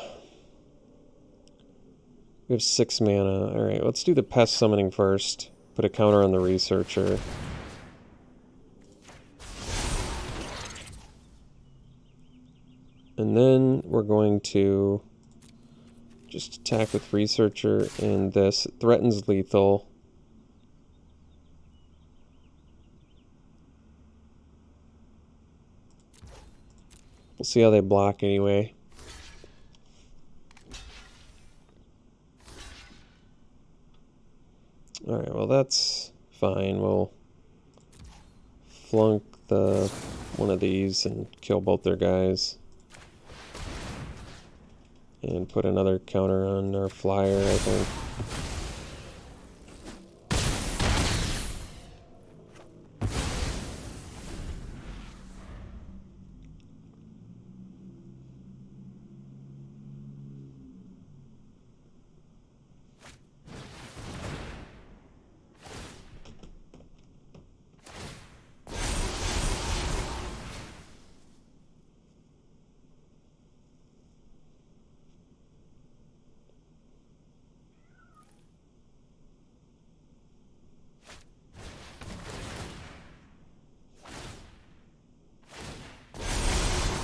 We have 6 mana. Alright, let's do the pest summoning first. Put a counter on the researcher. And then we're going to just attack with researcher and this. It threatens lethal. We'll see how they block anyway. Alright, well that's fine. We'll flunk the one of these and kill both their guys. And put another counter on our flyer, I think.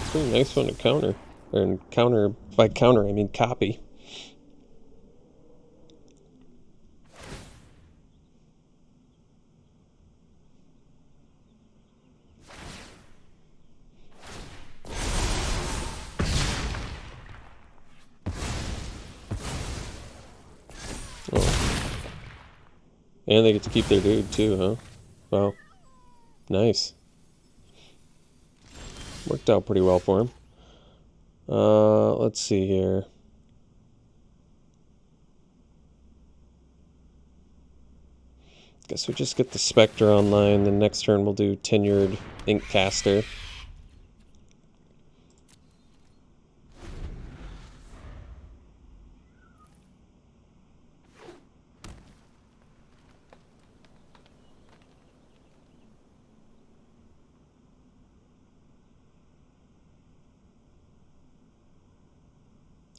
Pretty nice one to counter. Or counter, by counter I mean copy. Oh. And they get to keep their dude too, huh? Wow. Nice. Worked out pretty well for him. Let's see here. Guess we just get the Spectre online. The next turn we'll do Tenured Inkcaster.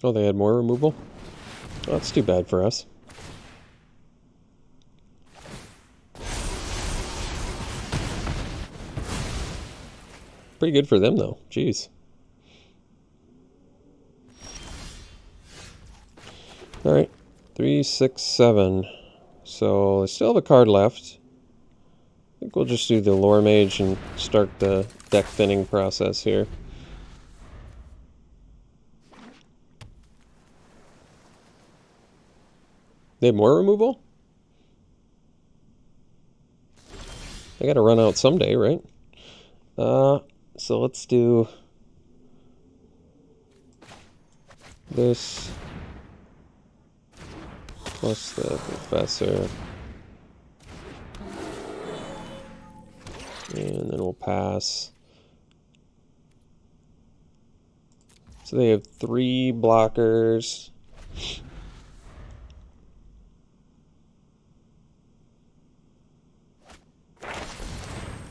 Oh, they had more removal? Oh, that's too bad for us. Pretty good for them, though. Jeez. Alright. 3, 6, 7. So, I still have a card left. I think we'll just do the Lore Mage and start the deck thinning process here. They have more removal? I gotta run out someday, right? So let's do this plus the professor. And then we'll pass. So they have 3 blockers.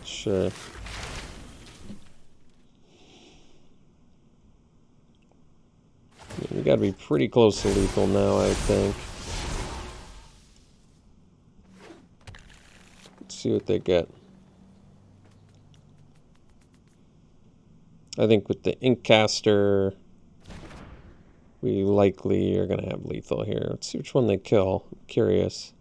Sure. We gotta be pretty close to lethal now, I think. Let's see what they get. I think with the Inkcaster, we likely are going to have lethal here. Let's see which one they kill. I'm curious.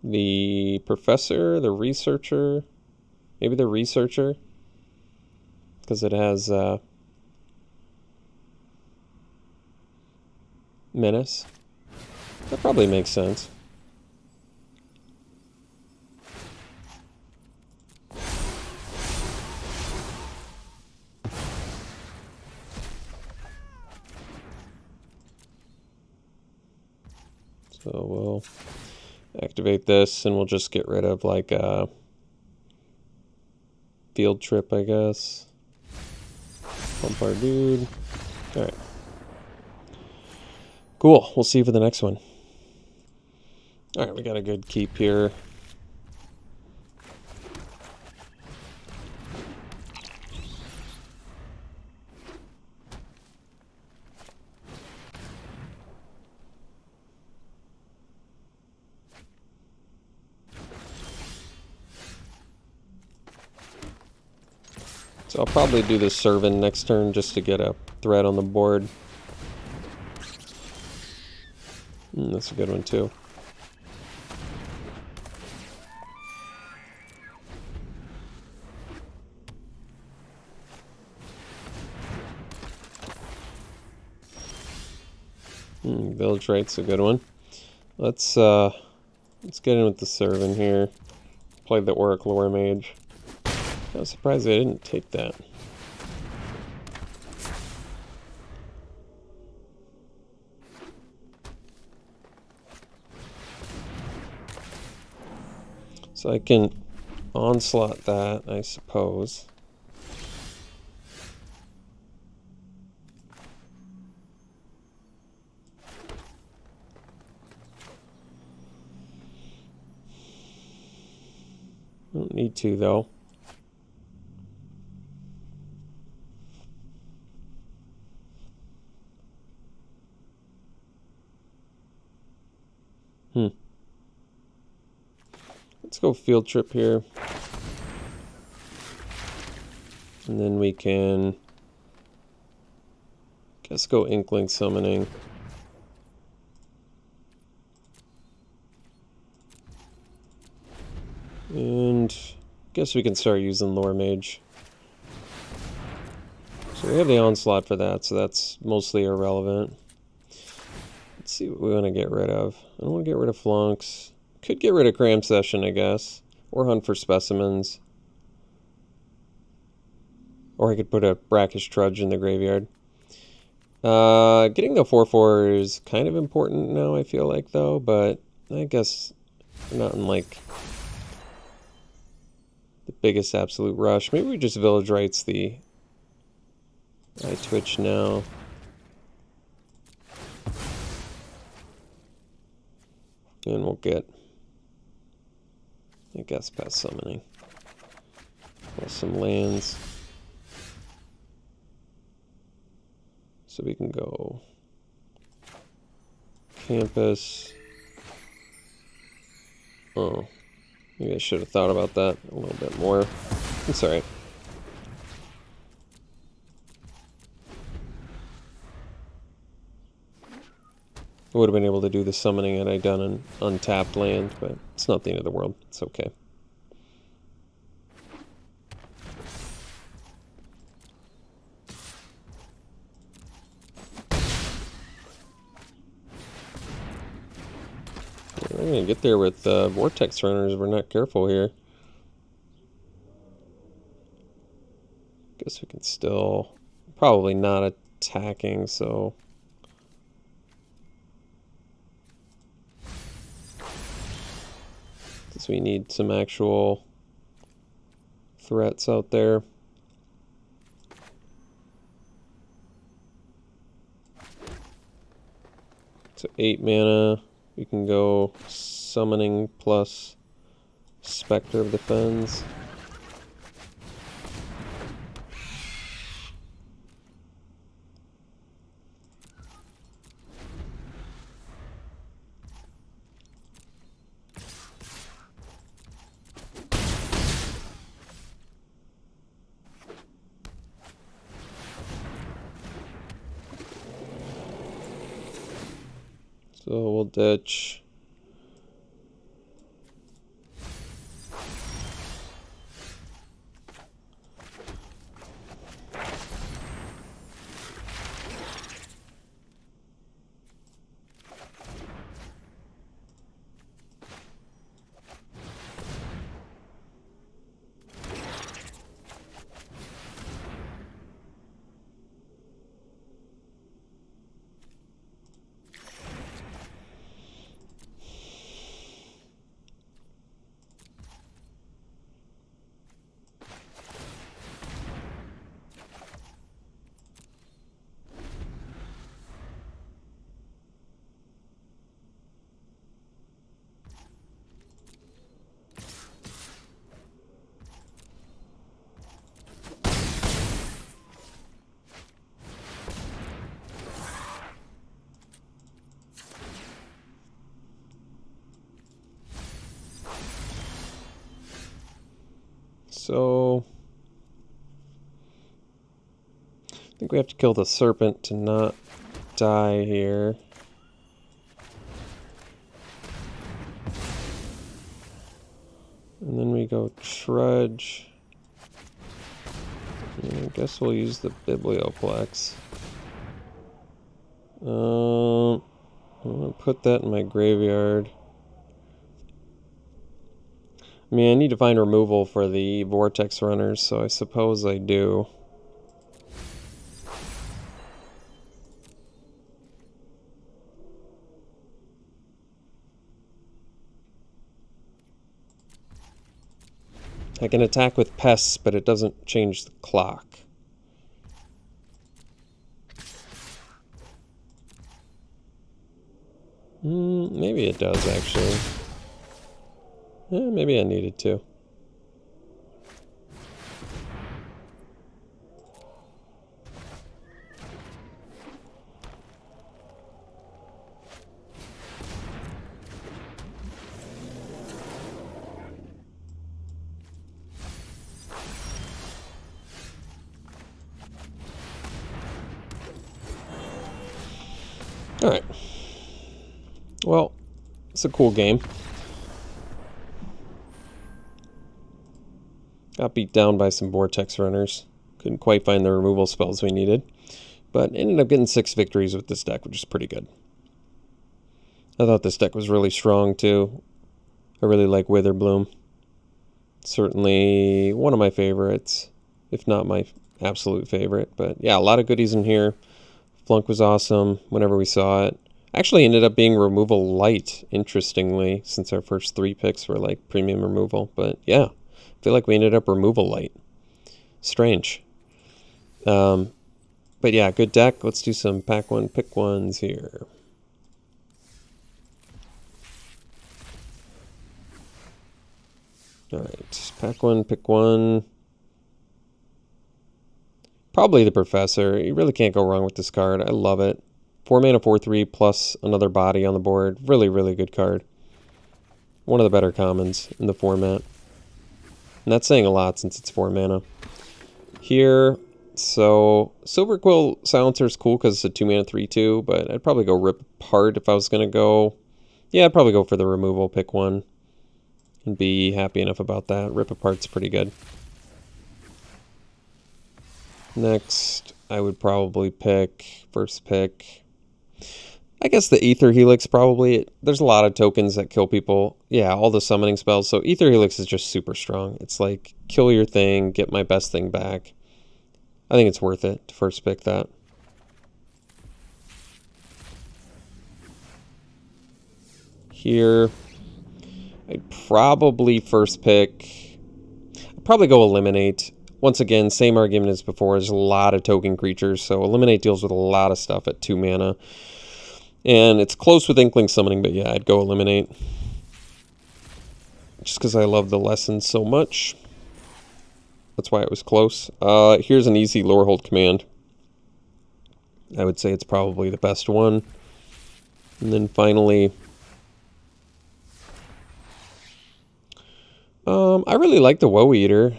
The professor, the researcher, maybe the researcher, because it has menace. That probably makes sense. So we'll activate this and we'll just get rid of like a field trip, I guess. Pump our dude. Alright. Cool. We'll see you for the next one. Alright, we got a good keep here. So I'll probably do the Servant next turn just to get a threat on the board. That's a good one too. Village Right's a good one. Let's get in with the Servant here. Play the Oracle War Mage. I was surprised they didn't take that. So I can onslaught that, I suppose. Don't need to, though. Let's go field trip here. And then we can, guess, go Inkling summoning. And guess we can start using Lore Mage. So we have the Onslaught for that, so that's mostly irrelevant. Let's see what we want to get rid of. I don't want to get rid of Flunks. Could get rid of Cram Session, I guess. Or Hunt for Specimens. Or I could put a Brackish Trudge in the graveyard. Getting the 4/4 is kind of important now, I feel like, though. But I guess we're not in, like, the biggest absolute rush. Maybe we just Village Rights the I Twitch now. And we'll get, I guess, past summoning. Plus some lands. So we can go Campus. Oh, maybe I should have thought about that a little bit more. It's alright. I would have been able to do the summoning had I done an untapped land, but it's not the end of the world. It's okay. We're gonna get there with vortex runners if we're not careful here. Guess we can still... Probably not attacking, so... Guess we need some actual threats out there. So 8 mana, we can go summoning plus Spectre of the Fens. So we'll ditch. So I think we have to kill the serpent to not die here. And then we go trudge. And I guess we'll use the Biblioplex. I'm gonna put that in my graveyard. I mean, I need to find removal for the vortex runners, so I suppose I do. I can attack with pests, but it doesn't change the clock. Maybe it does, actually. Maybe I needed to. Alright. Well, it's a cool game. Got beat down by some vortex runners. Couldn't quite find the removal spells we needed. But ended up getting 6 victories with this deck, which is pretty good. I thought this deck was really strong too. I really like Witherbloom. Certainly one of my favorites, if not my absolute favorite. But yeah, a lot of goodies in here. Flunk was awesome whenever we saw it. Actually ended up being removal light, interestingly, since our first 3 picks were like premium removal. But yeah, I feel like we ended up removal light. Strange. But yeah, good deck. Let's do some pack one, pick ones here. Alright, pack one, pick one. Probably the Professor. You really can't go wrong with this card. I love it. 4 mana, 4/3 plus another body on the board. Really, really good card. One of the better commons in the format. And that's saying a lot since it's 4 mana. Here, so Silver Quill Silencer is cool because it's a 2 mana 3/2, but I'd probably go Rip Apart if I was going to go. Yeah, I'd probably go for the removal, pick one, and be happy enough about that. Rip Apart's pretty good. Next, I would probably pick, first pick. I guess the Ether Helix probably. There's a lot of tokens that kill people. Yeah, all the summoning spells. So Ether Helix is just super strong. It's like, kill your thing, get my best thing back. I think it's worth it to first pick that. Here, I'd probably first pick... I'd probably go Eliminate. Once again, same argument as before. There's a lot of token creatures, so Eliminate deals with a lot of stuff at 2 mana. And it's close with Inkling Summoning, but yeah, I'd go Eliminate. Just because I love the lesson so much. That's why it was close. Here's an easy Lorehold command. I would say it's probably the best one. And then finally... I really like the Woe Eater.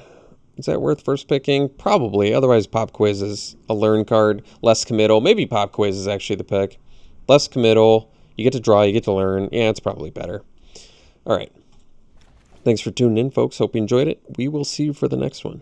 Is that worth first picking? Probably. Otherwise, Pop Quiz is a learn card. Less committal. Maybe Pop Quiz is actually the pick. Less committal. You get to draw. You get to learn. Yeah, it's probably better. All right. Thanks for tuning in, folks. Hope you enjoyed it. We will see you for the next one.